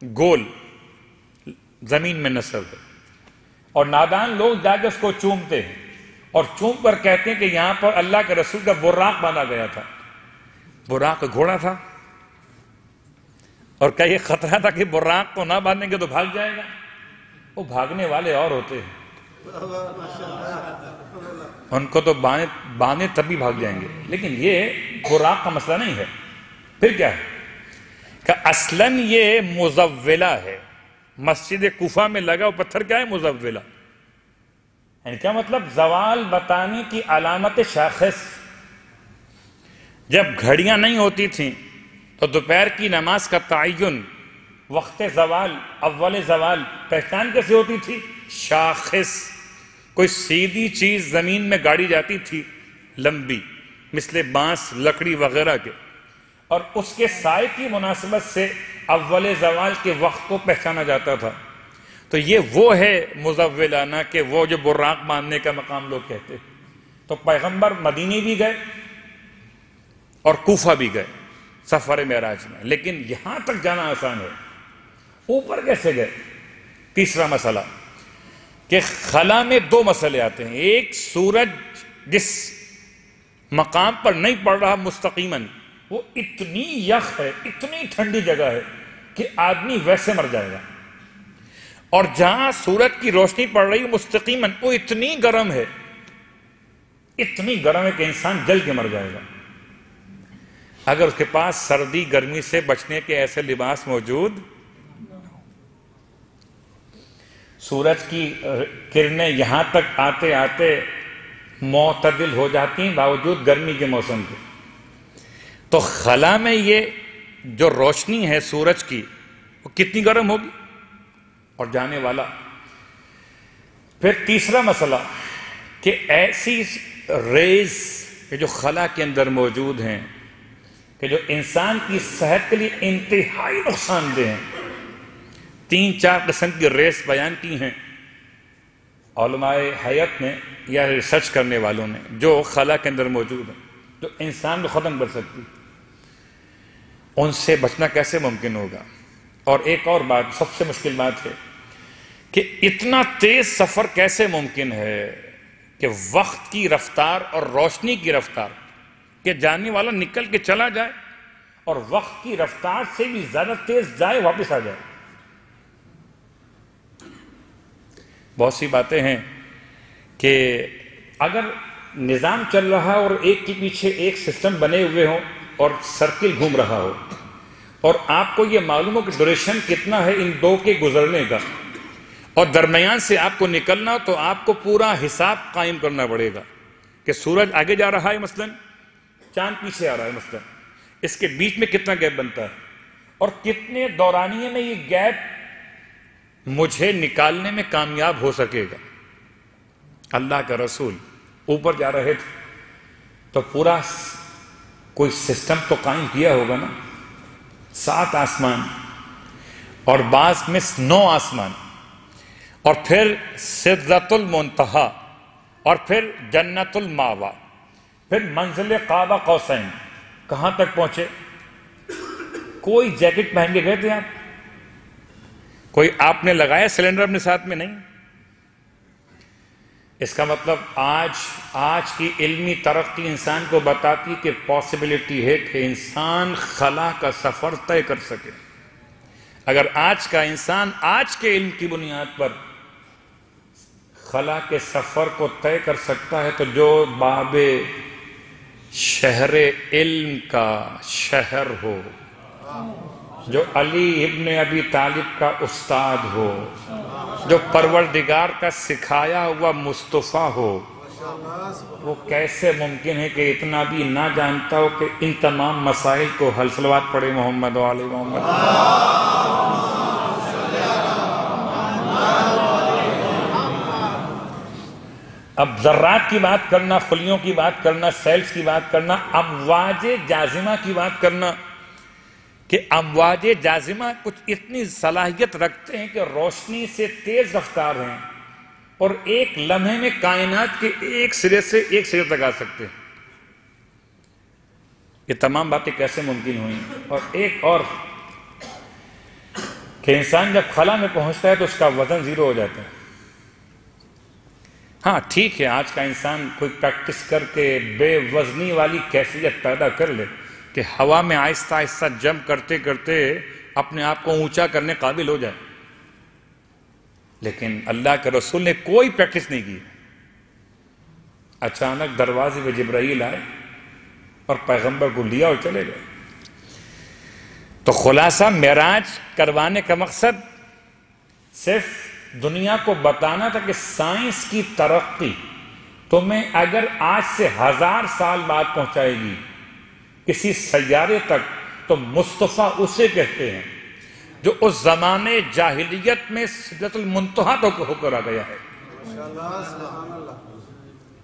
گول زمین میں نصب ہے، اور نادان لوگ جا کے اس کو چومتے ہیں اور چوم پر کہتے ہیں کہ یہاں پر اللہ کے رسول کا براق باندھا گیا تھا۔ براق گھوڑا تھا، اور کیا یہ خطرہ تھا کہ براق کو نہ باندھیں گے تو بھاگ جائے گا؟ وہ بھاگنے والے اور ہوتے ہیں، ان کو تو باندھے تب بھی بھاگ جائیں گے، لیکن یہ براق کا مسئلہ نہیں ہے۔ پھر کیا ہے کہ اصلاً یہ مزولہ ہے، مسجد کوفہ میں لگا وہ پتھر کیا ہے؟ مزولہ، یعنی کیا مطلب؟ زوال بتانے کی علامت شاخص۔ جب گھڑیاں نہیں ہوتی تھیں تو دوپہر کی نماز کا تعین، وقت زوال، اول زوال پہچان کیسے ہوتی تھی؟ شاخص، کوئی سیدھی چیز زمین میں گاڑی جاتی تھی لمبی، مثل بانس، لکڑی وغیرہ کے، اور اس کے سائے کی مناسبت سے اول زوال کے وقت کو پہچانا جاتا تھا۔ تو یہ وہ ہے مزولانہ، کہ وہ جو براق باندھنے کا مقام لوگ کہتے۔ تو پیغمبر مدینے بھی گئے اور کوفہ بھی گئے سفر معراج میں، لیکن یہاں تک جانا آسان ہے، اوپر کیسے گئے؟ تیسرا مسئلہ کہ خلا میں 2 مسئلے آتے ہیں۔ ایک، سورج جس مقام پر نہیں پڑ رہا مستقیماً، وہ اتنی یخ ہے، اتنی ٹھنڈی جگہ ہے کہ آدمی ویسے مر جائے گا، اور جہاں سورج کی روشنی پڑ رہی مستقیماً وہ اتنی گرم ہے، اتنی گرم ہے کہ انسان جل کے مر جائے گا اگر اس کے پاس سردی گرمی سے بچنے کے ایسے لباس موجود. سورج کی کرنیں یہاں تک آتے آتے معتدل ہو جاتی ہیں باوجود گرمی کے موسم کے. تو خلا میں یہ جو روشنی ہے سورج کی وہ کتنی گرم ہوگی اور جانے والا. پھر تیسرا مسئلہ کہ ایسی ریز جو خلا کے اندر موجود ہیں کہ جو انسان کی صحت کے لیے انتہائی نقصان دہ ہیں. 3-4 قسم کی ریز بیان کی ہیں علماء حیات نے یا ریسرچ کرنے والوں نے جو خلا کے اندر موجود ہیں جو انسان کو ختم کر سکتی. ان سے بچنا کیسے ممکن ہوگا؟ اور ایک اور بات سب سے مشکل بات ہے کہ اتنا تیز سفر کیسے ممکن ہے کہ وقت کی رفتار اور روشنی کی رفتار کہ جانے والا نکل کے چلا جائے اور وقت کی رفتار سے بھی زیادہ تیز جائے واپس آ جائے. بہت سی باتیں ہیں کہ اگر نظام چل رہا اور ایک کے پیچھے ایک سسٹم بنے ہوئے ہوں اور سرکل گھوم رہا ہو اور آپ کو یہ معلوم ہو کہ ڈیوریشن کتنا ہے ان دو کے گزرنے کا اور درمیان سے آپ کو نکلنا تو آپ کو پورا حساب قائم کرنا پڑے گا کہ سورج آگے جا رہا ہے مثلا چاند پیچھے آ رہا ہے مثلا اس کے بیچ میں کتنا گیپ بنتا ہے اور کتنے دورانیے میں یہ گیپ مجھے نکالنے میں کامیاب ہو سکے گا. اللہ کا رسول اوپر جا رہے تھے تو پورا کوئی سسٹم تو قائم کیا ہوگا نا. 7 آسمان اور بعض میں 9 آسمان اور پھر سدرۃ المنتہا اور پھر جنت الماوا پھر منزل قاب قوسین. کہاں تک پہنچے؟ کوئی جیکٹ پہن کے گئے تھے آپ؟ کوئی آپ نے لگایا سلنڈر اپنے ساتھ میں؟ نہیں. اس کا مطلب آج کی علمی ترقی انسان کو بتاتی کہ پاسبلٹی ہے کہ انسان خلا کا سفر طے کر سکے. اگر آج کا انسان آج کے علم کی بنیاد پر خلا کے سفر کو طے کر سکتا ہے تو جو باب شہر علم کا شہر ہو جو علی ابن ابی طالب کا استاد ہو جو پروردگار کا سکھایا ہوا مصطفیٰ ہو وہ کیسے ممکن ہے کہ اتنا بھی نہ جانتا ہو کہ ان تمام مسائل کو حل. صلوات پڑھے محمد و آل محمد. اب ذرات کی بات کرنا خلیوں کی بات کرنا سیلز کی بات کرنا امواج جازمہ کی بات کرنا کہ امواج جازمہ کچھ اتنی صلاحیت رکھتے ہیں کہ روشنی سے تیز رفتار ہیں اور ایک لمحے میں کائنات کے ایک سرے سے ایک سرے تک آ سکتے ہیں. یہ تمام باتیں کیسے ممکن ہوئیں؟ اور ایک اور کہ انسان جب خلا میں پہنچتا ہے تو اس کا وزن 0 ہو جاتا ہے. ہاں ٹھیک ہے آج کا انسان کوئی پریکٹس کر کے بے وزنی والی کیفیت پیدا کر لے کہ ہوا میں آہستہ آہستہ جمپ کرتے کرتے اپنے آپ کو اونچا کرنے قابل ہو جائے. لیکن اللہ کے رسول نے کوئی پریکٹس نہیں کی. اچانک دروازے پہ جبرائیل آئے اور پیغمبر کو لیا اور چلے گئے. تو خلاصہ معراج کروانے کا مقصد صرف دنیا کو بتانا تھا کہ سائنس کی ترقی تمہیں اگر آج سے 1000 سال بعد پہنچائے گی کسی سیارے تک تو مصطفیٰ اسے کہتے ہیں جو اس زمانے جاہلیت میں سدرۃ المنتہا تک ہو کر آ گیا ہے.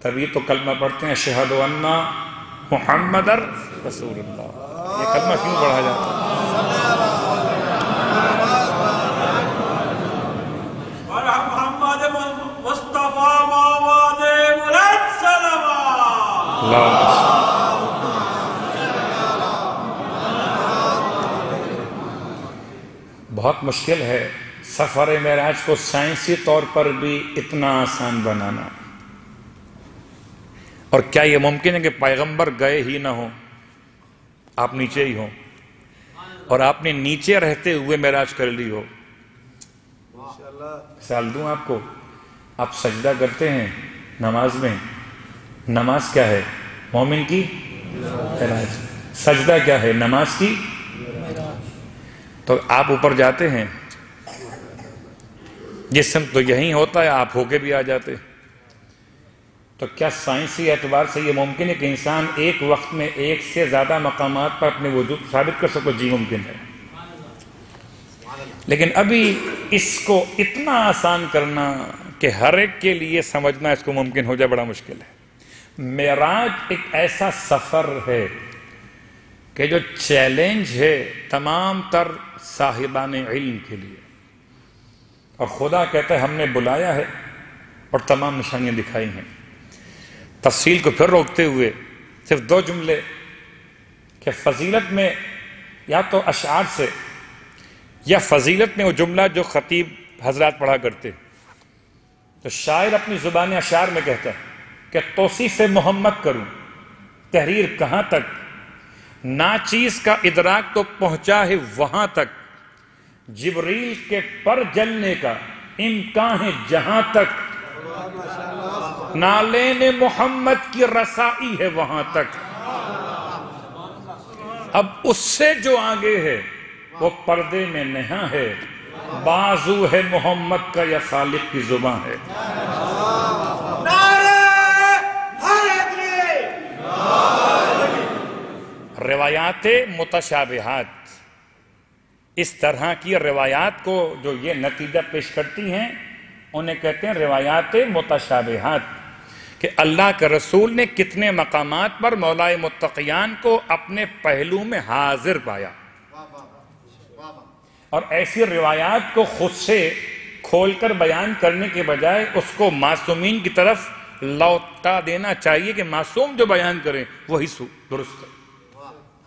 تبھی تو کلمہ پڑھتے ہیں اشہد ان محمد رسول اللہ. یہ کلمہ کیوں پڑھا جاتا ہے؟ بہت مشکل ہے سفر معراج کو سائنسی طور پر بھی اتنا آسان بنانا. اور کیا یہ ممکن ہے کہ پیغمبر گئے ہی نہ ہوں، آپ نیچے ہی ہوں اور آپ نے نیچے رہتے ہوئے معراج کر لی ہو؟ مثال دوں آپ کو، آپ سجدہ کرتے ہیں نماز میں نماز کیا ہے؟ مومن کی معراج۔ سجدہ کیا ہے؟ نماز کی معراج۔ تو آپ اوپر جاتے ہیں، جسم تو یہیں ہوتا ہے، آپ ہو کے بھی آ جاتے، تو کیا سائنسی اعتبار سے یہ ممکن ہے کہ انسان ایک وقت میں ایک سے زیادہ مقامات پر اپنے وجود ثابت کر سکو؟ جی ممکن ہے۔ لیکن ابھی اس کو اتنا آسان کرنا کہ ہر ایک کے لیے سمجھنا اس کو ممکن ہو جائے بڑا مشکل ہے۔ معراج ایک ایسا سفر ہے کہ جو چیلنج ہے تمام تر صاحبان علم کے لیے، اور خدا کہتا ہے ہم نے بلایا ہے اور تمام نشانیاں دکھائی ہیں۔ تفصیل کو پھر روکتے ہوئے صرف 2 جملے کہ فضیلت میں یا تو اشعار سے یا فضیلت میں وہ جملہ جو خطیب حضرات پڑھا کرتے، تو شاعر اپنی زبان اشعار میں کہتا ہے کہ توصیف محمد کروں تحریر کہاں تک، ناچیز کا ادراک تو پہنچا ہے وہاں تک، جبریل کے پر جلنے کا امکان ہے جہاں تک، نالین محمد کی رسائی ہے وہاں تک۔ اب اس سے جو آگے ہے وہ پردے میں نہاں ہے، بازو ہے محمد کا یا خالق کی زبان ہے۔ روایات متشابہات، اس طرح کی روایات کو جو یہ نتیجہ پیش کرتی ہیں انہیں کہتے ہیں روایات متشابہات، کہ اللہ کے رسول نے کتنے مقامات پر مولائے متقیان کو اپنے پہلو میں حاضر پایا، اور ایسی روایات کو خود سے کھول کر بیان کرنے کے بجائے اس کو معصومین کی طرف لوٹا دینا چاہیے کہ معصوم جو بیان کریں وہی درست ہے،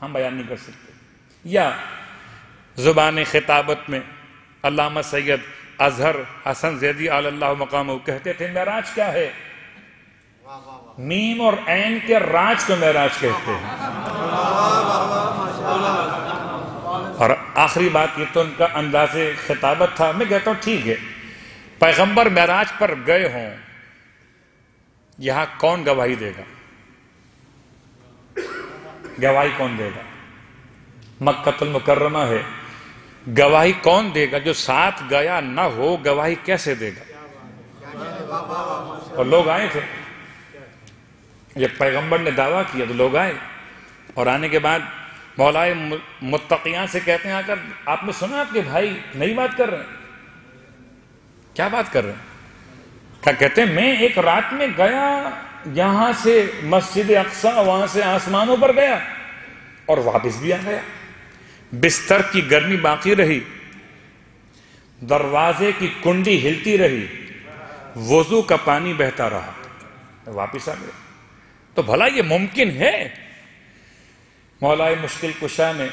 ہم بیان نہیں کر سکتے۔ یا زبان خطابت میں علامہ سید اظہر حسن زیدی علی اللہ مقامہ کہتے تھے معراج کیا ہے؟ میم اور عین کے راج کو معراج کہتے ہیں۔ اور آخری بات یہ تو ان کا انداز خطابت تھا، میں کہتا ہوں ٹھیک ہے، پیغمبر معراج پر گئے ہوں، یہاں کون گواہی دے گا؟ گواہی کون دے گا؟ مکہ المکرمہ ہے، گواہی کون دے گا؟ جو ساتھ گیا نہ ہو گواہی کیسے دے گا؟ اور لوگ آئے تھے، جب پیغمبر نے دعویٰ کیا تو لوگ آئے، اور آنے کے بعد مولائے متقیان سے کہتے ہیں آ کر آپ نے سنا آپ کے بھائی نئی بات کر رہے ہیں؟ کیا بات کر رہے ہیں؟ کیا کہتے ہیں میں ایک رات میں گیا یہاں سے مسجد اقصی، وہاں سے آسمانوں پر گیا اور واپس بھی آ گیا، بستر کی گرمی باقی رہی، دروازے کی کنڈی ہلتی رہی، وضو کا پانی بہتا رہا، واپس آ گیا۔ تو بھلا یہ ممکن ہے؟ مولائے مشکل کشا نے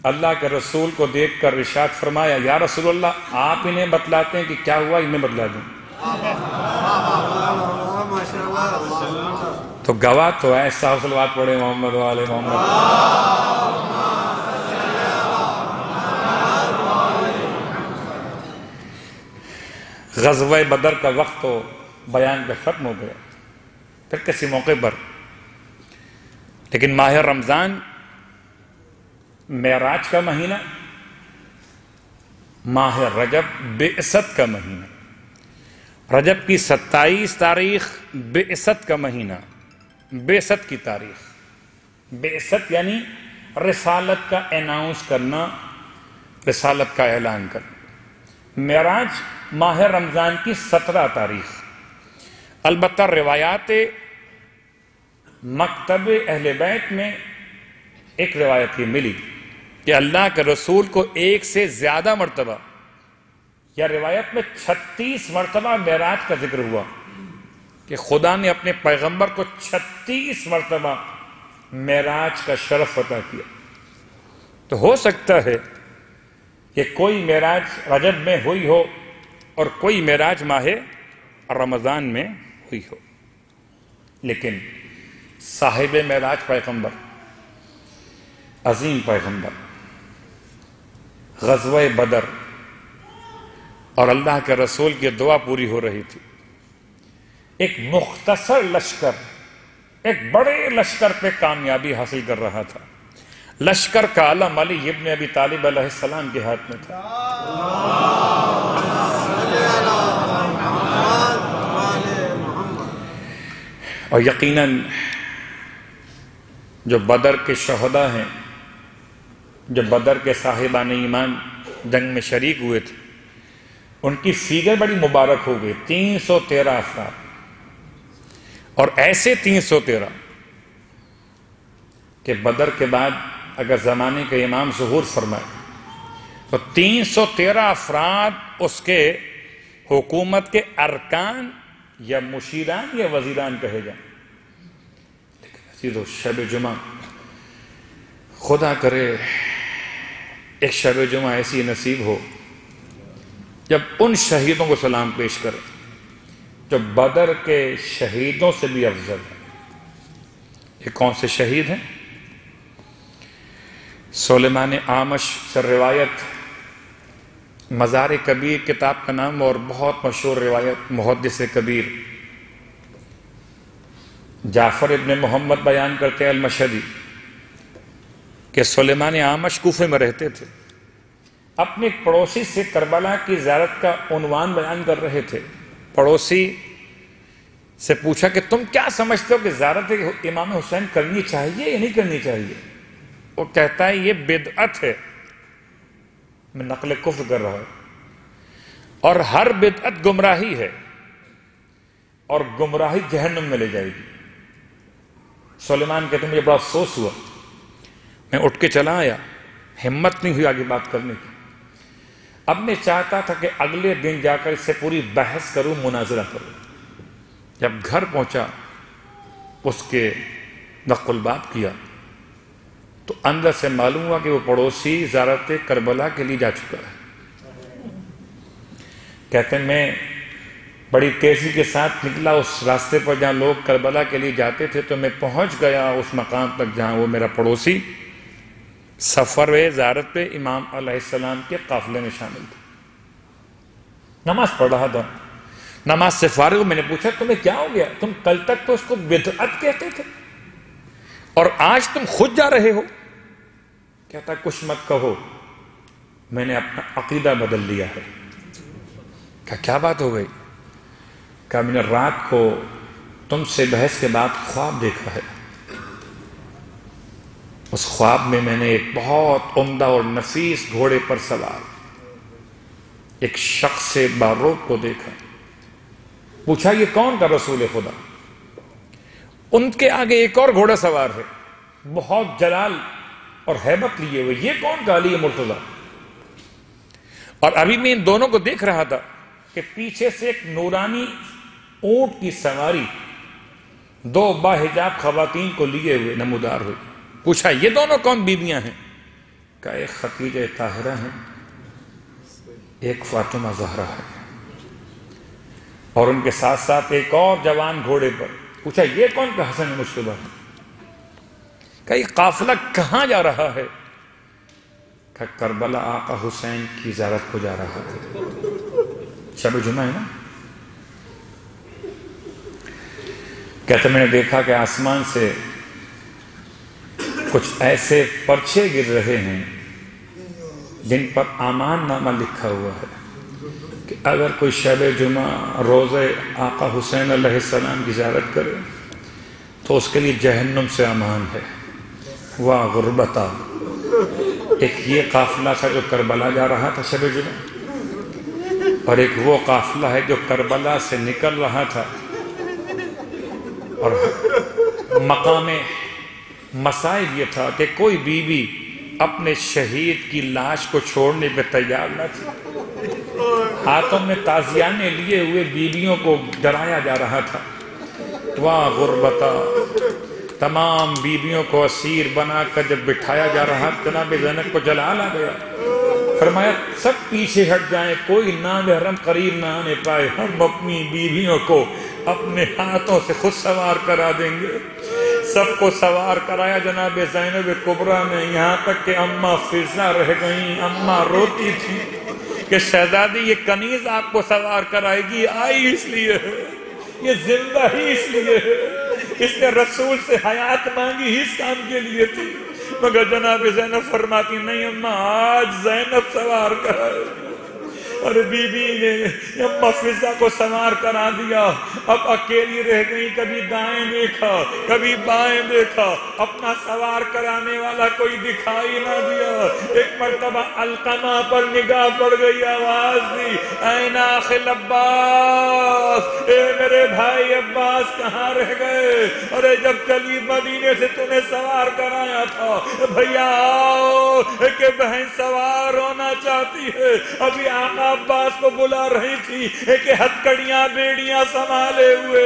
اللہ کے رسول کو دیکھ کر ارشاد فرمایا یا رسول اللہ آپ انہیں بتلاتے ہیں کہ کیا ہوا، انہیں بتلا دیں۔ تو گواہ تو ایسا صلوات پڑھے محمد والے محمد۔ غزوہ بدر کا وقت تو بیان پہ ختم ہو گیا، پھر کسی موقع پر، لیکن ماہ رمضان معراج کا مہینہ، ماہ رجب بعثت کا مہینہ، رجب کی 27 تاریخ بعثت کا مہینہ، بعثت کی تاریخ، بعثت یعنی رسالت کا اناؤنس کرنا، رسالت کا اعلان کرنا۔ معراج ماہ رمضان کی 17 تاریخ۔ البتہ روایات مکتب اہل بیت میں ایک روایت یہ ملی کہ اللہ کے رسول کو 1 سے زیادہ مرتبہ، یا روایت میں 36 مرتبہ معراج کا ذکر ہوا کہ خدا نے اپنے پیغمبر کو 36 مرتبہ معراج کا شرف عطا کیا۔ تو ہو سکتا ہے کہ کوئی معراج رجب میں ہوئی ہو اور کوئی معراج ماہ رمضان میں ہوئی ہو، لیکن صاحب معراج پیغمبر، عظیم پیغمبر، غزوہ بدر اور اللہ کے رسول کی دعا پوری ہو رہی تھی، ایک مختصر لشکر، ایک بڑے لشکر پہ کامیابی حاصل کر رہا تھا۔ لشکر کا علم علی ابن ابی طالب علیہ السلام کے ہاتھ میں تھا۔ اور یقیناً جو بدر کے شہداء ہیں، جو بدر کے صاحبان ایمان جنگ میں شریک ہوئے تھے، ان کی فیگر بڑی مبارک ہو گئی، 313 افراد، اور ایسے 313 کہ بدر کے بعد اگر زمانے کے امام ظہور فرمائے تو 313 افراد اس کے حکومت کے ارکان یا مشیران یا وزیران کہے جائیں۔ لیکن عزیزو، شب جمعہ خدا کرے ایک شب جمعہ ایسی نصیب ہو جب ان شہیدوں کو سلام پیش کرے جو بدر کے شہیدوں سے بھی افضل ہے۔ یہ کون سے شہید ہیں؟ سلیمان اعمش سے روایت، مزار کبیر کتاب کا نام اور بہت مشہور روایت، محدث کبیر جعفر ابن محمد بیان کرتے ہیں المشہدی کہ سلیمان اعمش کوفے میں رہتے تھے، اپنے پڑوسی سے کربلا کی زیارت کا عنوان بیان کر رہے تھے۔ پڑوسی سے پوچھا کہ تم کیا سمجھتے ہو کہ زیارت امام حسین کرنی چاہیے یا نہیں کرنی چاہیے؟ وہ کہتا ہے یہ بدعت ہے، میں نقل کفر کر رہا ہوں، اور ہر بدعت گمراہی ہے، اور گمراہی جہنم میں لے جائے گی۔ سلیمان کہتے ہیں مجھے بڑا افسوس ہوا، میں اٹھ کے چلا آیا، ہمت نہیں ہوئی آگے بات کرنے کی۔ اب میں چاہتا تھا کہ اگلے دن جا کر اس سے پوری بحث کروں، مناظرہ کروں۔ جب گھر پہنچا، اس کے نقل بات کیا تو اندر سے معلوم ہوا کہ وہ پڑوسی زیارت کربلا کے لیے جا چکا ہے۔ کہتے ہیں میں بڑی تیزی کے ساتھ نکلا اس راستے پر جہاں لوگ کربلا کے لیے جاتے تھے، تو میں پہنچ گیا اس مقام تک جہاں وہ میرا پڑوسی سفر زیارت پہ امام علیہ السلام کے قافلے میں شامل تھا۔ نماز پڑھ رہا تھا، نماز سے فارغ میں نے پوچھا تمہیں کیا ہو گیا؟ تم کل تک تو اس کو بدعت کہتے تھے اور آج تم خود جا رہے ہو۔ کہتا کچھ مت کہو، میں نے اپنا عقیدہ بدل لیا ہے۔ کہا کیا بات ہو گئی؟ کہا میں نے رات کو تم سے بحث کے بعد خواب دیکھا ہے، اس خواب میں میں نے ایک بہت عمدہ اور نفیس گھوڑے پر سوار ایک شخص باروق کو دیکھا۔ پوچھا یہ کون تھا؟ رسول خدا۔ ان کے آگے ایک اور گھوڑا سوار ہے، بہت جلال اور ہیبت لیے ہوئے، یہ کون تھا؟ علی مرتضیٰ۔ اور ابھی میں ان دونوں کو دیکھ رہا تھا کہ پیچھے سے ایک نورانی اونٹ کی سواری دو باحجاب خواتین کو لیے ہوئے نمودار ہوئی۔ پوچھا یہ دونوں کون بیویاں ہیں؟ کہا ایک خدیجہ طاہرہ ہیں، ایک فاطمہ زہرا ہے، اور ان کے ساتھ ساتھ ایک اور جوان گھوڑے پر۔ پوچھا یہ کون؟ کہ حسن مجتبیٰ ہے۔ کہا یہ قافلہ کہاں جا رہا ہے؟ کہا کربلا آقا حسین کی زیارت کو جا رہا ہے۔ شب جمعہ ہے نا؟ کہتے میں نے دیکھا کہ آسمان سے کچھ ایسے پرچے گر رہے ہیں جن پر امان نامہ لکھا ہوا ہے کہ اگر کوئی شب جمعہ روزے آقا حسین علیہ السلام کی زیارت کرے تو اس کے لیے جہنم سے امان ہے۔ واہ غربتا! ایک یہ قافلہ تھا جو کربلا جا رہا تھا شب جمعہ، اور ایک وہ قافلہ ہے جو کربلا سے نکل رہا تھا، اور مقام مصائب یہ تھا کہ کوئی بیوی اپنے شہید کی لاش کو چھوڑنے پہ تیار نہ تھی۔ ہاتھوں میں تازیانے لیے ہوئے بیویوں کو ڈرایا جا رہا تھا۔ واہ غربتا! تمام بیویوں کو اسیر بنا کر جب بٹھایا جا رہا، جناب زینب کو جلال آ گیا، فرمایا سب پیچھے ہٹ جائیں، کوئی نامحرم قریب نہ آنے پائے، ہم اپنی بیویوں کو اپنے ہاتھوں سے خود سوار کرا دیں گے۔ سب کو سوار کرایا جناب زینب کبریٰ نے، یہاں تک کہ اماں فضہ رہ گئیں۔ اماں روتی تھی کہ شہزادی یہ کنیز آپ کو سوار کرائے گی، آئی اس لیے ہے، یہ زندہ ہی اس لیے ہے، اس نے رسول سے حیات مانگی ہی اس کام کے لیے تھی، مگر جناب زینب فرماتی نہیں اماں آج زینب سوار کرائے، اور بی بی نے اماں فضا کو سوار کرا دیا، اب اکیلی رہ گئی، کبھی دائیں دیکھا کبھی بائیں دیکھا، اپنا سوار کرانے والا کوئی دکھائی نہ دیا۔ ایک مرتبہ علقمہ پر نگاہ پڑ گئی، آواز دی این اخل عباس، اے میرے بھائی عباس کہاں رہ گئے؟ ارے جب کلی مدینے سے تمہیں سوار کرایا تھا بھیا آؤ کہ بہن سوار ہونا چاہتی ہے۔ ابھی آقا عباس کو بلا رہی تھی کہ ہتھکڑیاں بیڑیاں سنبھالے ہوئے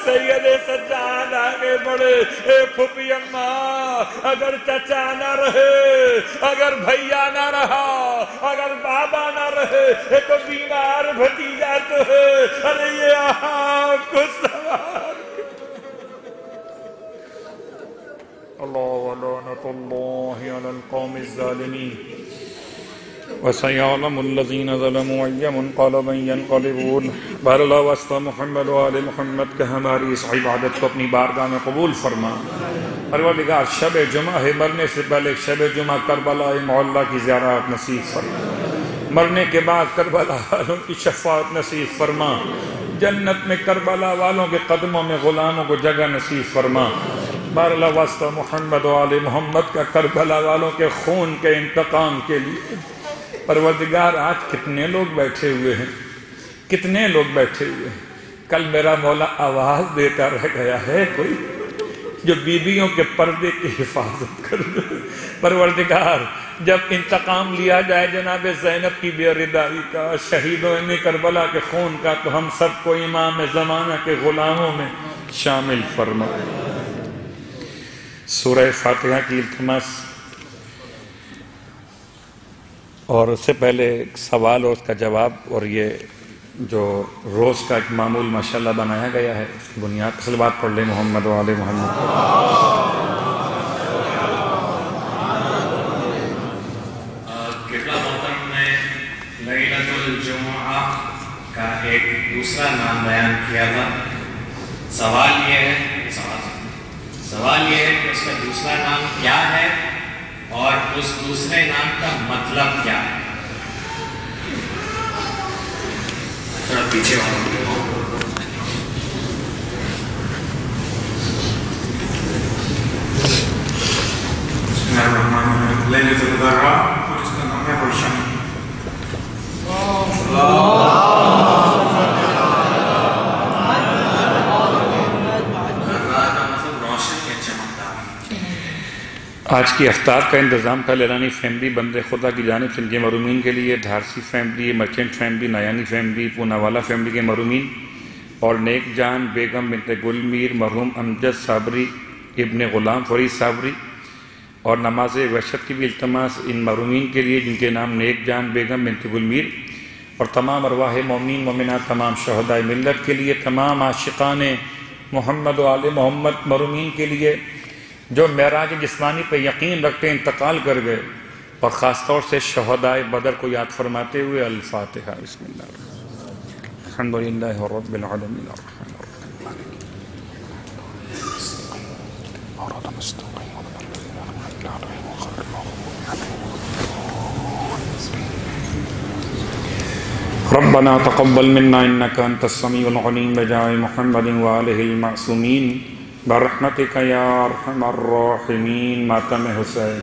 سید سجاد آگے بڑھے، اے پھوپھی اماں اگر چچا نہ رہے، اگر بھیا نہ رہا، اگر بابا نہ رہے تو بیمار بھتیجا تو ہے، ارے یہ آپ کو سوار اللہ ولعنت اللہ علی القوم الظالمین وَسَيَعْلَمُ الَّذِينَ ظَلَمُوا أَيَّ مُنْقَلَبٍ يَنْقَلِبُونَ۔ بہر اللہ واسطہ محمد و آل محمد کا ہماری اس عبادت کو اپنی بارگاہ میں قبول فرما۔ پروردگار شب جمعہ ہے، مرنے سے پہلے شب جمعہ کربلا معلیٰ کی زیارت نصیب فرما، مرنے کے بعد کربلا والوں کی شفاعت نصیب فرما، جنت میں کربلا والوں کے قدموں میں غلاموں کو جگہ نصیب فرما۔ بہر اللہ واسطہ محمد و آل محمد کا کربلا والوں کے خون کے انتقام کے لیے پروردگار آج کتنے لوگ بیٹھے ہوئے ہیں، کتنے لوگ بیٹھے ہوئے ہیں۔ کل میرا مولا آواز دیتا رہ گیا ہے کوئی جو بیویوں کے پردے کی حفاظت کر دے۔ پروردگار جب انتقام لیا جائے جناب زینب کی بے ردائی کا، شہیدوں نے کربلا کے خون کا، تو ہم سب کو امام زمانہ کے غلاموں میں شامل فرما۔ سورہ فاتحہ کی التماس، اور اس سے پہلے ایک سوال اور اس کا جواب، اور یہ جو روز کا ایک معمول ماشاءاللہ بنایا گیا ہے اس کی بنیاد اصل بات پڑھ لیں محمد و آل محمد۔ قبلہ محترم نے لیلۃ الجمعہ کا ایک دوسرا نام بیان کیا تھا۔ سوال یہ ہے کہ اس کا دوسرا نام کیا ہے اور اس دوسرے نام کا مطلب کیا ہے؟ تھوڑا پیچھے لیلۃ الغرا، اور اس کا نام ہے روشن۔ آج کی افطار کا انتظام تھا لیلانی فیملی بندے خدا کی جانب سے ان کے مرحومین کے لیے، دھارسی فیملی، مرچنٹ فیملی، نیانی فیملی، پونا والا فیملی کے مرحومین، اور نیک جان بیگم بنت گل میر، مرحوم امجد صابری ابن غلام فرید صابری، اور نماز وحشت کی بھی التماس ان مرحومین کے لیے جن کے نام نیک جان بیگم بنت گل میر، اور تمام ارواح مومنین مومنات، تمام شہداء ملت کے لیے، تمام عاشقان محمد و آل محمد مرحومین کے لیے جو معراج جسمانی پہ یقین رکھتے انتقال کر گئے، اور خاص طور سے شہداء بدر کو یاد فرماتے ہوئے الفاتحہ۔ بسم اللہ الحمدللہ رب العالمین الرحمن ربنا تقبل منا انك انت السميع العليم بجاه محمد وآلہ المعصومین برحمتک یا ارحم الراحمین۔ ماتم حسین۔